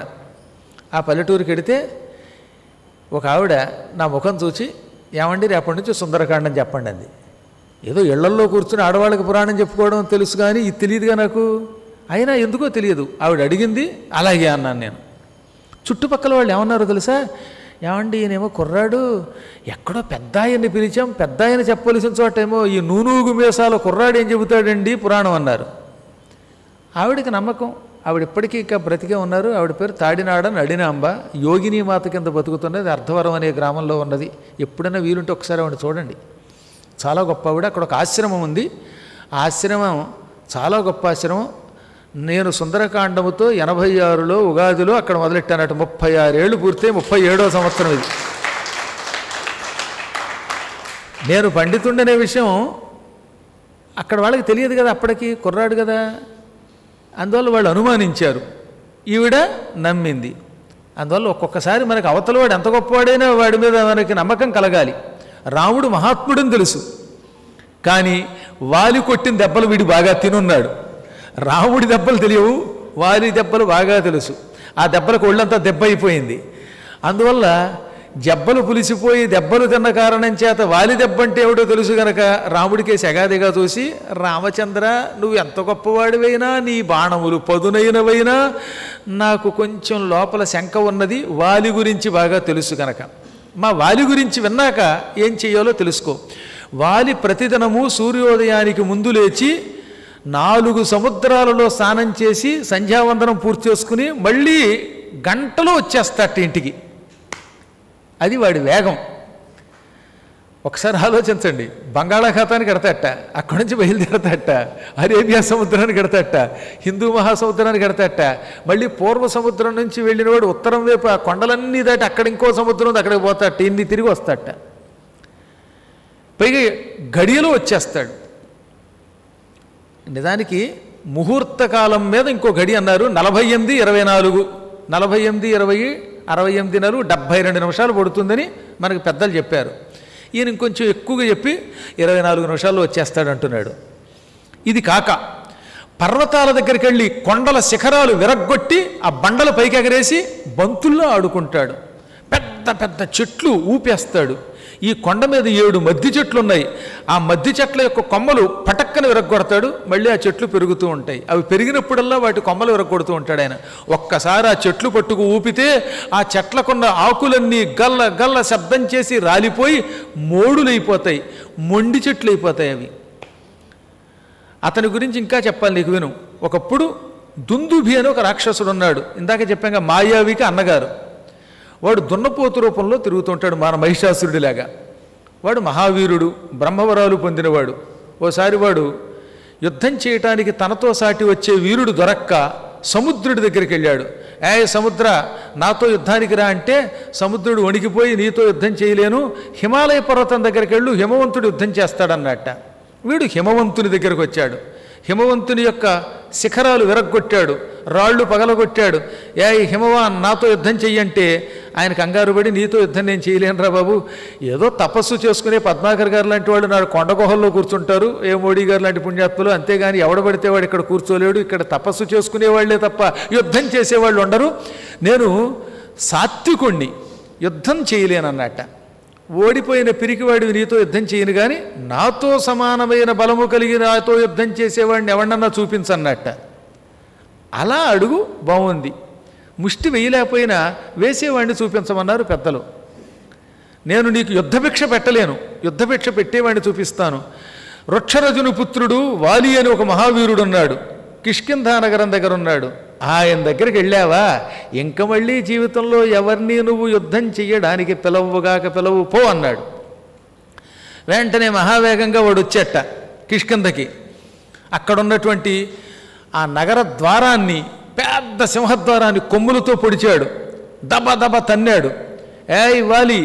ఆ పల్లెటూరుకి వెడితే ఒక ఆవిడ నా ముఖం చూచి, ఏమండి రేపటి నుంచి సుందరకాండం చెప్పండి అంది. ఏదో ఇళ్లల్లో కూర్చుని ఆడవాళ్ళకి పురాణం చెప్పుకోవడం తెలుసు, కానీ ఇది తెలియదుగా నాకు. అయినా ఎందుకో తెలియదు, ఆవిడ అడిగింది, అలాగే అన్నాను నేను. చుట్టుపక్కల వాళ్ళు ఏమన్నారో తెలుసా, ఏమండి ఈయనేమో కుర్రాడు, ఎక్కడో పెద్ద ఆయన్ని పిలిచాం, పెద్ద ఆయన చెప్పవలసిన చోటేమో ఈ నూనూగు మీసాల కుర్రాడు ఏం చెబుతాడండి పురాణం అన్నారు. ఆవిడకి నమ్మకం, ఆవిడ ఇప్పటికీ ఇక బ్రతికే ఉన్నారు. ఆవిడ పేరు తాడినాడ నడినాంబ, యోగిని మాత కింద బతుకుతున్నది. అర్ధవరం అనే గ్రామంలో ఉన్నది. ఎప్పుడైనా వీలుంటే ఒకసారి ఆవిడ చూడండి, చాలా గొప్ప ఆవిడ. అక్కడ ఒక ఆశ్రమం ఉంది. ఆ ఆశ్రమం చాలా గొప్ప ఆశ్రమం. నేను సుందరకాండముతో 86లో ఉగాదిలో అక్కడ మొదలెట్టానట. 36 ఏళ్ళు పూర్తి, 37వ సంవత్సరం ఇది. నేను పండితుండనే విషయం అక్కడ వాళ్ళకి తెలియదు కదా, అప్పటికి కుర్రాడు కదా. అందువల్ల వాళ్ళు అనుమానించారు, ఈవిడ నమ్మింది. అందువల్ల ఒక్కొక్కసారి మనకు అవతల వాడు ఎంత గొప్పవాడైనా వాడి మీద మనకి నమ్మకం కలగాలి. రాముడు మహాత్ముడని తెలుసు, కానీ వాలి కొట్టిన దెబ్బలు వీడు బాగా తినున్నాడు. రాముడి దెబ్బలు తెలియవు, వాలి దెబ్బలు బాగా తెలుసు. ఆ దెబ్బలకు ఒళ్ళంతా దెబ్బ అయిపోయింది. అందువల్ల దెబ్బలు పులిసిపోయి దెబ్బలు తిన్న కారణం చేత వాలి దెబ్బ అంటే ఏమిటో తెలుసు గనక రాముడికే సెగాదిగా చూసి, రామచంద్ర నువ్వు ఎంత గొప్పవాడివైనా, నీ బాణములు పదునైనవైనా నాకు కొంచెం లోపల శంక ఉన్నది, వాలి గురించి బాగా తెలుసు గనక. మా వాలి గురించి విన్నాక ఏం చెయ్యాలో తెలుసుకో. వాలి ప్రతిదినము సూర్యోదయానికి ముందు లేచి 4 సముద్రాలలో స్నానం చేసి సంధ్యావందనం పూర్తి చేసుకుని మళ్ళీ గంటలో వచ్చేస్తాట ఇంటికి. అది వాడి వేగం. ఒకసారి ఆలోచించండి, బంగాళాఖాతానికి ఎడతాట, అక్కడి నుంచి బయలుదేరతాట, అరేబియా సముద్రానికి ఎడతాట, హిందూ మహాసముద్రానికి ఎడతాట, మళ్ళీ పూర్వ సముద్రం నుంచి వెళ్ళినవాడు ఉత్తరం వైపు ఆ కొండలన్నీ దాటి అక్కడ ఇంకో సముద్రం ఉంది, అక్కడికి పోతాట, ఇన్ని తిరిగి వస్తాట. పైగా గడియలో వచ్చేస్తాడు. నిజానికి ముహూర్త కాలం మీద ఇంకో గడి అన్నారు, 48:24, 48:20, 68 నెలలు 72 నిమిషాలు పడుతుందని మనకు పెద్దలు చెప్పారు. ఈయన ఇంకొంచెం ఎక్కువగా చెప్పి 24 నిమిషాల్లో వచ్చేస్తాడు అంటున్నాడు. ఇది కాక పర్వతాల దగ్గరికి వెళ్ళి కొండల శిఖరాలు విరగ్గొట్టి ఆ బండల పైకి ఎగరేసి బంతుల్లో ఆడుకుంటాడు. పెద్ద పెద్ద పెద్ద చెట్లు ఊపేస్తాడు. ఈ కొండ మీద 7 మద్ది చెట్లు ఉన్నాయి. ఆ మద్ది చెట్ల యొక్క కొమ్మలు పటక్కన విరగొడతాడు. మళ్ళీ ఆ చెట్లు పెరుగుతూ ఉంటాయి. అవి పెరిగినప్పుడల్లా వాటి కొమ్మలు విరగొడుతూ ఉంటాడు ఆయన. ఒక్కసారి ఆ చెట్లు పట్టుకు ఊపితే ఆ చెట్లకున్న ఆకులన్నీ గల్ల గల్ల శబ్దం చేసి రాలిపోయి మోడులైపోతాయి, మొండి చెట్లు అయిపోతాయి అవి. అతని గురించి ఇంకా చెప్పాలి నీకు, విను. ఒకప్పుడు దుందుభి అని ఒక రాక్షసుడు ఉన్నాడు. ఇందాక చెప్పాక మాయావికి అన్నగారు. వాడు దున్నపోతు రూపంలో తిరుగుతుంటాడు, మన మహిషాసురుడిలాగా. వాడు మహావీరుడు, బ్రహ్మవరాలు పొందినవాడు. ఓసారి వాడు యుద్ధం చేయటానికి తనతో సాటి వచ్చే వీరుడు దొరక్క సముద్రుడి దగ్గరికి వెళ్ళాడు. సముద్ర, నాతో యుద్ధానికి రా అంటే సముద్రుడు వణికిపోయి, నీతో యుద్ధం చేయలేను, హిమాలయ పర్వతం దగ్గరికి వెళ్ళు, హిమవంతుడు యుద్ధం చేస్తాడన్నట్ట. వీడు హిమవంతుని దగ్గరకు వచ్చాడు. హిమవంతుని యొక్క శిఖరాలు విరగ్గొట్టాడు, రాళ్ళు పగలగొట్టాడు. హిమవాన్, నాతో యుద్ధం చెయ్యంటే ఆయన కంగారు పడి, నీతో యుద్ధం నేను చేయలేనురా బాబు, ఏదో తపస్సు చేసుకునే పద్మాకర్ గారు లాంటి వాళ్ళు నాడు కొండ గుహల్లో కూర్చుంటారు, మోడీ గారు లాంటి పుణ్యాత్ములు, అంతేగాని ఎవడబడితే వాడు ఇక్కడ కూర్చోలేడు, ఇక్కడ తపస్సు చేసుకునేవాళ్లే తప్ప యుద్ధం చేసేవాళ్ళు ఉండరు, నేను సాత్వికుణ్ణి, యుద్ధం చేయలేనన్నట్ట. ఓడిపోయిన పిరికివాడివి నీతో యుద్ధం చేయను, కానీ నాతో సమానమైన బలము కలిగి నాతో యుద్ధం చేసేవాడిని ఎవడన్నా చూపించన్నట్ట. అలా అడుగు, బాగుంది. ముష్టి వేయలేకపోయినా వేసేవాడిని చూపించమన్నారు పెద్దలు. నేను నీకు యుద్ధభిక్ష పెట్టలేను, యుద్ధభిక్ష పెట్టేవాడిని చూపిస్తాను. వృక్షరజుని పుత్రుడు వాలి అని ఒక మహావీరుడు ఉన్నాడు, కిష్కింధా నగరం దగ్గర ఉన్నాడు. ఆయన దగ్గరికి వెళ్ళావా, ఇంక మళ్ళీ జీవితంలో ఎవరిని నువ్వు యుద్ధం చెయ్యడానికి పిలవుగాక పిలవు పో అన్నాడు. వెంటనే మహావేగంగా వాడు వచ్చేట కిష్కింధకి. అక్కడున్నటువంటి ఆ నగర ద్వారాన్ని, పెద్ద సింహద్వారాన్ని కొమ్ములతో పొడిచాడు, దబ దబ తన్నాడు. వాలి,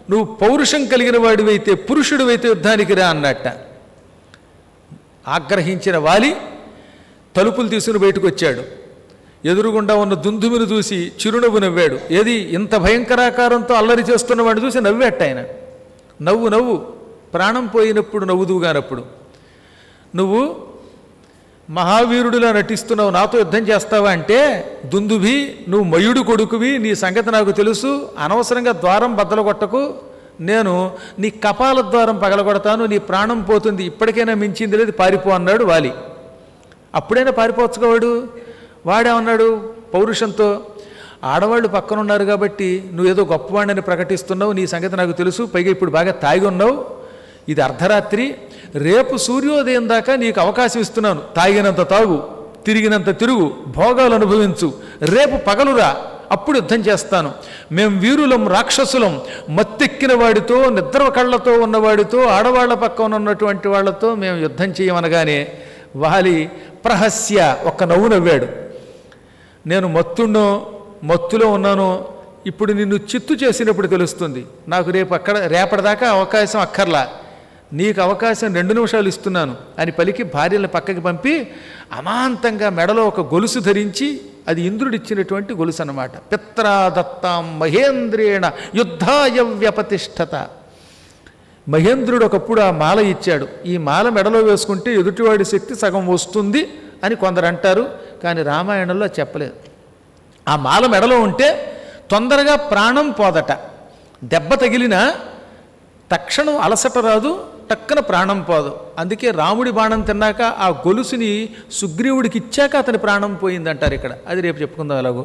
నువ్వు పౌరుషం కలిగిన వాడివైతే, పురుషుడివైతే యుద్ధానికి రా అన్నట్ట. ఆగ్రహించిన వాలి తలుపులు తీసుకుని బయటకు వచ్చాడు. ఎదురుగుండా ఉన్న దుందుమిని చూసి చిరునవ్వు నవ్వాడు. ఏది, ఇంత భయంకరాకారంతో అల్లరి చేస్తున్న వాడిని చూసి నవ్వేట ఆయన. నవ్వు ప్రాణం పోయినప్పుడు నవ్వుదువుగానప్పుడు. నువ్వు మహావీరుడిలా నటిస్తున్నావు, నాతో యుద్ధం చేస్తావా అంటే, దుందుభి, నువ్వు మయుడు కొడుకువి, నీ సంగతి నాకు తెలుసు, అనవసరంగా ద్వారం బద్దలు కొట్టకు, నేను నీ కపాల ద్వారం పగలగొడతాను, నీ ప్రాణం పోతుంది, ఇప్పటికైనా మించింది లేదు, పారిపో అన్నాడు వాలి. అప్పుడైనా పారిపోవచ్చుగా వాడు. వాడేమన్నాడు పౌరుషంతో, ఆడవాళ్ళు పక్కన ఉన్నారు కాబట్టి నువ్వేదో గొప్పవాడిని ప్రకటిస్తున్నావు, నీ సంగతి నాకు తెలుసు, పైగా ఇప్పుడు బాగా తాగి ఉన్నావు, ఇది అర్ధరాత్రి, రేపు సూర్యోదయం దాకా నీకు అవకాశం ఇస్తున్నాను, తాగినంత తాగు, తిరిగినంత తిరుగు, భోగాలు అనుభవించు, రేపు పగలురా, అప్పుడు యుద్ధం చేస్తాను. మేము వీరులం, రాక్షసులం, మత్తెక్కిన వాడితో, నిద్ర కళ్ళతో ఉన్నవాడితో, ఆడవాళ్ల పక్కన ఉన్నటువంటి వాళ్లతో మేము యుద్ధం చేయమనగానే వాలి ప్రహస్య ఒక్క నవ్వు నవ్వాడు. నేను మత్తులో ఉన్నాను, ఇప్పుడు నిన్ను చిత్తు చేసినప్పుడు తెలుస్తుంది, నాకు రేపటిదాకా అవకాశం అక్కర్లా, నీకు అవకాశం 2 నిమిషాలు ఇస్తున్నాను అని పలికి భార్యలను పక్కకి పంపి అమాంతంగా మెడలో ఒక గొలుసు ధరించి, అది ఇంద్రుడిచ్చినటువంటి గొలుసు అన్నమాట. పిత్రాదత్తాం మహేంద్రేణ యుద్ధాయ వ్యపతిష్ఠత. మహేంద్రుడు ఒకప్పుడు ఆ మాల ఇచ్చాడు. ఈ మాల మెడలో వేసుకుంటే ఎదుటివాడి శక్తి సగం వస్తుంది అని కొందరు అంటారు, కానీ రామాయణంలో చెప్పలేదు. ఆ మాల మెడలో ఉంటే తొందరగా ప్రాణం పోదట, దెబ్బ తగిలినా తక్షణం అలసట రాదు, టక్కన ప్రాణం పోదు. అందుకే రాముడి బాణం తిన్నాక ఆ గొలుసుని సుగ్రీవుడికి ఇచ్చాక అతని ప్రాణం పోయిందంటారు ఇక్కడ. అది రేపు చెప్పుకుందాం ఎలాగో.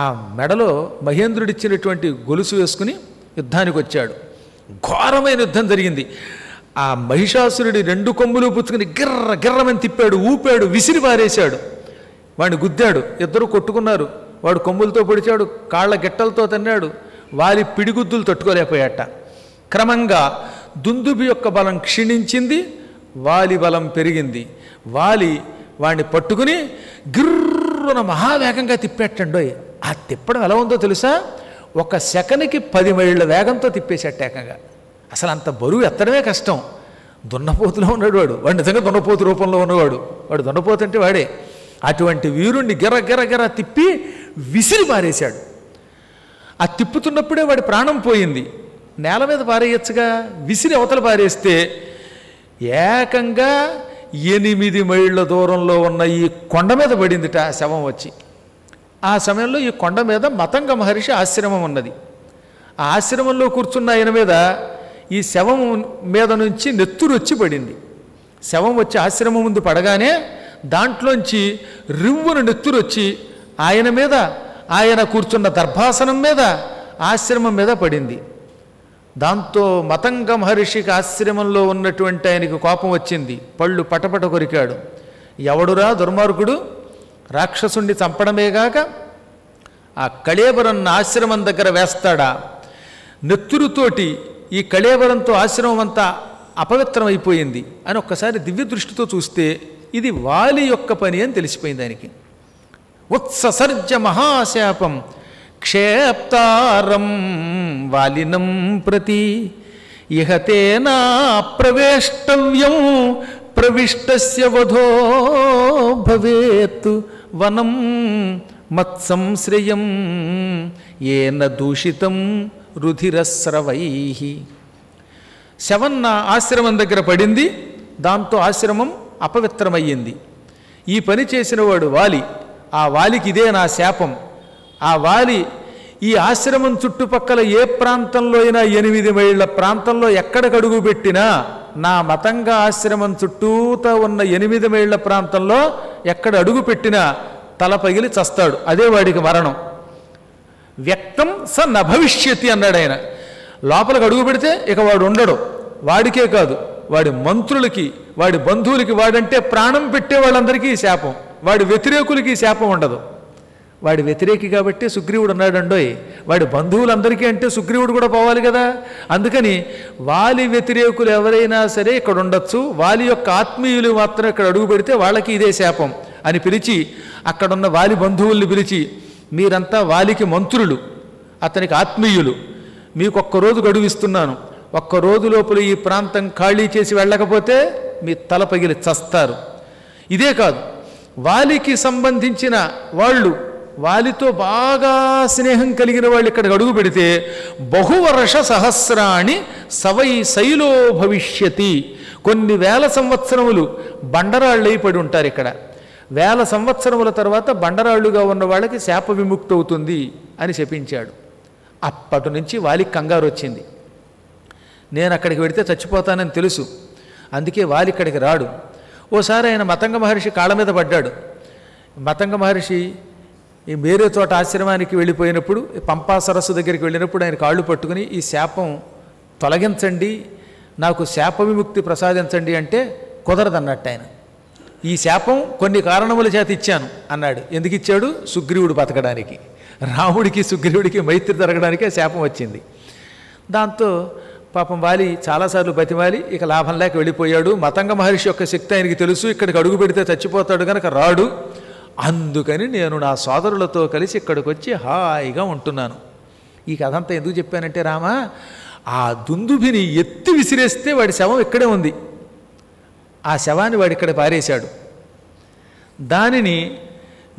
ఆ మెడలో మహేంద్రుడిచ్చినటువంటి గొలుసు వేసుకుని యుద్ధానికి వచ్చాడు. ఘోరమైన యుద్ధం జరిగింది. ఆ మహిషాసురుడి 2 కొమ్ములు పుచ్చుకుని గిర్ర గిర్రమని తిప్పాడు, ఊపాడు, విసిరి పారేశాడు, వాడిని గుద్దాడు. ఇద్దరు కొట్టుకున్నారు. వాడు కొమ్ములతో పొడిచాడు, కాళ్ళ గిట్టలతో తన్నాడు. వాలి పిడిగుద్దులు తట్టుకోలేకపోయాట. క్రమంగా దుందుభి యొక్క బలం క్షీణించింది, వాలి బలం పెరిగింది. వాలి వాడిని పట్టుకుని గిర్రున మహావేగంగా తిప్పేటండోయ్. ఆ తిప్పడం ఎలా ఉందో తెలుసా, 1 సెకనుకి 10 మైళ్ళ వేగంతో తిప్పేసేట ఏకంగా. అసలు అంత బరువు ఎత్తడమే కష్టం. దున్నపోతులో ఉన్నాడు వాడు, వాడు నిజంగా దున్నపోతు రూపంలో ఉన్నవాడు, వాడు దున్నపోతు అంటే వాడే. అటువంటి వీరుణ్ణి గిర్ర గిర్ర గిర్ర తిప్పి విసిరి పారేశాడు. ఆ తిప్పుతున్నప్పుడే వాడి ప్రాణం పోయింది. నేల మీద పారేయచ్చుగా, విసిరి అవతల పారేస్తే ఏకంగా 8 మైళ్ళ దూరంలో ఉన్న ఈ కొండ మీద పడిందిట శవం వచ్చి. ఆ సమయంలో ఈ కొండ మీద మతంగ మహర్షి ఆశ్రమం ఉన్నది. ఆ ఆశ్రమంలో కూర్చున్న ఆయన మీద ఈ శవం మీద నుంచి నెత్తురు వచ్చి పడింది. శవం వచ్చి ఆశ్రమం ముందు పడగానే దాంట్లోంచి రివ్వున నెత్తురు వచ్చి ఆయన మీద, ఆయన కూర్చున్న దర్భాసనం మీద, ఆశ్రమం మీద పడింది. దాంతో మతంగ మహర్షికి ఆశ్రమంలో ఉన్నటువంటి ఆయనకు కోపం వచ్చింది. పళ్ళు పటపట కొరికాడు. ఎవడురా దుర్మార్గుడు, రాక్షసుణ్ణి చంపడమేగాక ఆ కళేబరన్న ఆశ్రమం దగ్గర వేస్తాడా? నెత్తురుతోటి ఈ కళేబరంతో ఆశ్రమం అంతా అపవిత్రం అయిపోయింది అని ఒక్కసారి దివ్య దృష్టితో చూస్తే ఇది వాలి యొక్క పని అని తెలిసిపోయింది ఆయనకి. ఉత్ససర్జ మహాశాపం క్షేప్తారం వాలినం ప్రతి ఇహతేనా ప్రవేష్టవ్యం ప్రవిష్టస్య వధో భవేత్ వనం మత్సంశ్రయం ఏన దూషితం రుధిరస్రవై. శవన్న ఆశ్రమం దగ్గర పడింది. దాంతో ఆశ్రమం అపవిత్రమయ్యింది. ఈ పని చేసిన వాడు వాలి. ఆ వాలికి ఇదే నా శాపం. ఆ వాలి ఈ ఆశ్రమం చుట్టుపక్కల ఏ ప్రాంతంలో అయినా 8 మైళ్ళ ప్రాంతంలో ఎక్కడికి అడుగు పెట్టినా, నా మతంగా ఆశ్రమం చుట్టూతా ఉన్న 8 మైళ్ళ ప్రాంతంలో ఎక్కడ అడుగు పెట్టినా తల పగిలి చస్తాడు. అదే వాడికి మరణం. వ్యక్తం స నభవిష్యతి అన్నాడు ఆయన. లోపలికి అడుగు పెడితే ఇక వాడు ఉండడు. వాడికే కాదు, వాడి మంత్రులకి, వాడి బంధువులకి, వాడంటే ప్రాణం పెట్టే వాళ్ళందరికీ ఈ శాపం. వాడి వ్యతిరేకులకి ఈ శాపం ఉండదు. వాడి వ్యతిరేకి కాబట్టి సుగ్రీవుడు ఉన్నాడండోయ్. వాడి బంధువులందరికీ అంటే సుగ్రీవుడు కూడా పోవాలి కదా. అందుకని వాలి వ్యతిరేకులు ఎవరైనా సరే ఇక్కడ ఉండొచ్చు, వాలి యొక్క ఆత్మీయులు మాత్రం ఇక్కడ అడుగు పెడితే వాళ్ళకి ఇదే శాపం అని పిలిచి, అక్కడున్న వాలి బంధువుల్ని పిలిచి, మీరంతా వాలికి మంత్రులు, అతనికి ఆత్మీయులు, మీకు ఒక్కరోజు గడువిస్తున్నాను. ఒక్కరోజు లోపల ఈ ప్రాంతం ఖాళీ చేసి వెళ్ళకపోతే మీ తల పగిలి చస్తారు. ఇదే కాదు, వాలికి సంబంధించిన వాళ్ళు, వాలితో బాగా స్నేహం కలిగిన వాళ్ళు ఇక్కడికి అడుగు పెడితే బహువర్ష సహస్రాణి సవై శైలో భవిష్యతి. కొన్ని వేల సంవత్సరములు బండరాళ్ళై పడి ఉంటారు ఇక్కడ. వేల సంవత్సరముల తర్వాత బండరాళ్ళుగా ఉన్న వాళ్ళకి శాప విముక్తి అవుతుంది అని శపించాడు. అప్పటి నుంచి వాలికి కంగారు వచ్చింది. నేను అక్కడికి వెడితే చచ్చిపోతానని తెలుసు, అందుకే వాలి ఇక్కడికి రాడు. ఓసారి ఆయన మతంగ మహర్షి కాళ్ళ మీద పడ్డాడు. మతంగ మహర్షి ఈ మేరే తోట ఆశ్రమానికి వెళ్ళిపోయినప్పుడు, పంపా సరస్సు దగ్గరికి వెళ్ళినప్పుడు ఆయన కాళ్ళు పట్టుకుని ఈ శాపం తొలగించండి, నాకు శాప విముక్తి ప్రసాదించండి అంటే కుదరదన్నట్టు ఆయన. ఈ శాపం కొన్ని కారణముల చేత ఇచ్చాను అన్నాడు. ఎందుకు ఇచ్చాడు? సుగ్రీవుడు బతకడానికి. రాముడికి సుగ్రీవుడికి మైత్రి జరగడానికి ఆ శాపం వచ్చింది. దాంతో పాపం వాలి చాలాసార్లు బతిమాలి ఇక లాభం లేక వెళ్ళిపోయాడు. మతంగ మహర్షి యొక్క శక్తి ఆయనకి తెలుసు, ఇక్కడికి అడుగు పెడితే చచ్చిపోతాడు కనుక రాడు. అందుకని నేను నా సోదరులతో కలిసి ఇక్కడికి వచ్చి హాయిగా ఉంటున్నాను. ఈ కథ అంతా ఎందుకు చెప్పానంటే, రామా, ఆ దుందుభిని ఎత్తి విసిరేస్తే వాడి శవం ఇక్కడే ఉంది. ఆ శవాన్ని వాడి ఇక్కడ పారేశాడు. దానిని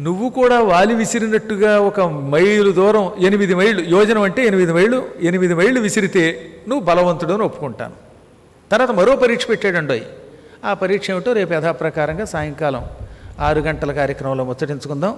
నువ్వు కూడా వాలి విసిరినట్టుగా 1 మైలు దూరం, 8 మైళ్ళు, యోజనం అంటే 8 మైళ్ళు, 8 మైళ్ళు విసిరితే నువ్వు బలవంతుడు అని ఒప్పుకుంటాను. తర్వాత మరో పరీక్ష పెట్టాడండోయ్. ఆ పరీక్ష ఏమిటో రేపు యథాప్రకారంగా సాయంకాలం 6 గంటల కార్యక్రమంలో ముచ్చటించుకుందాం.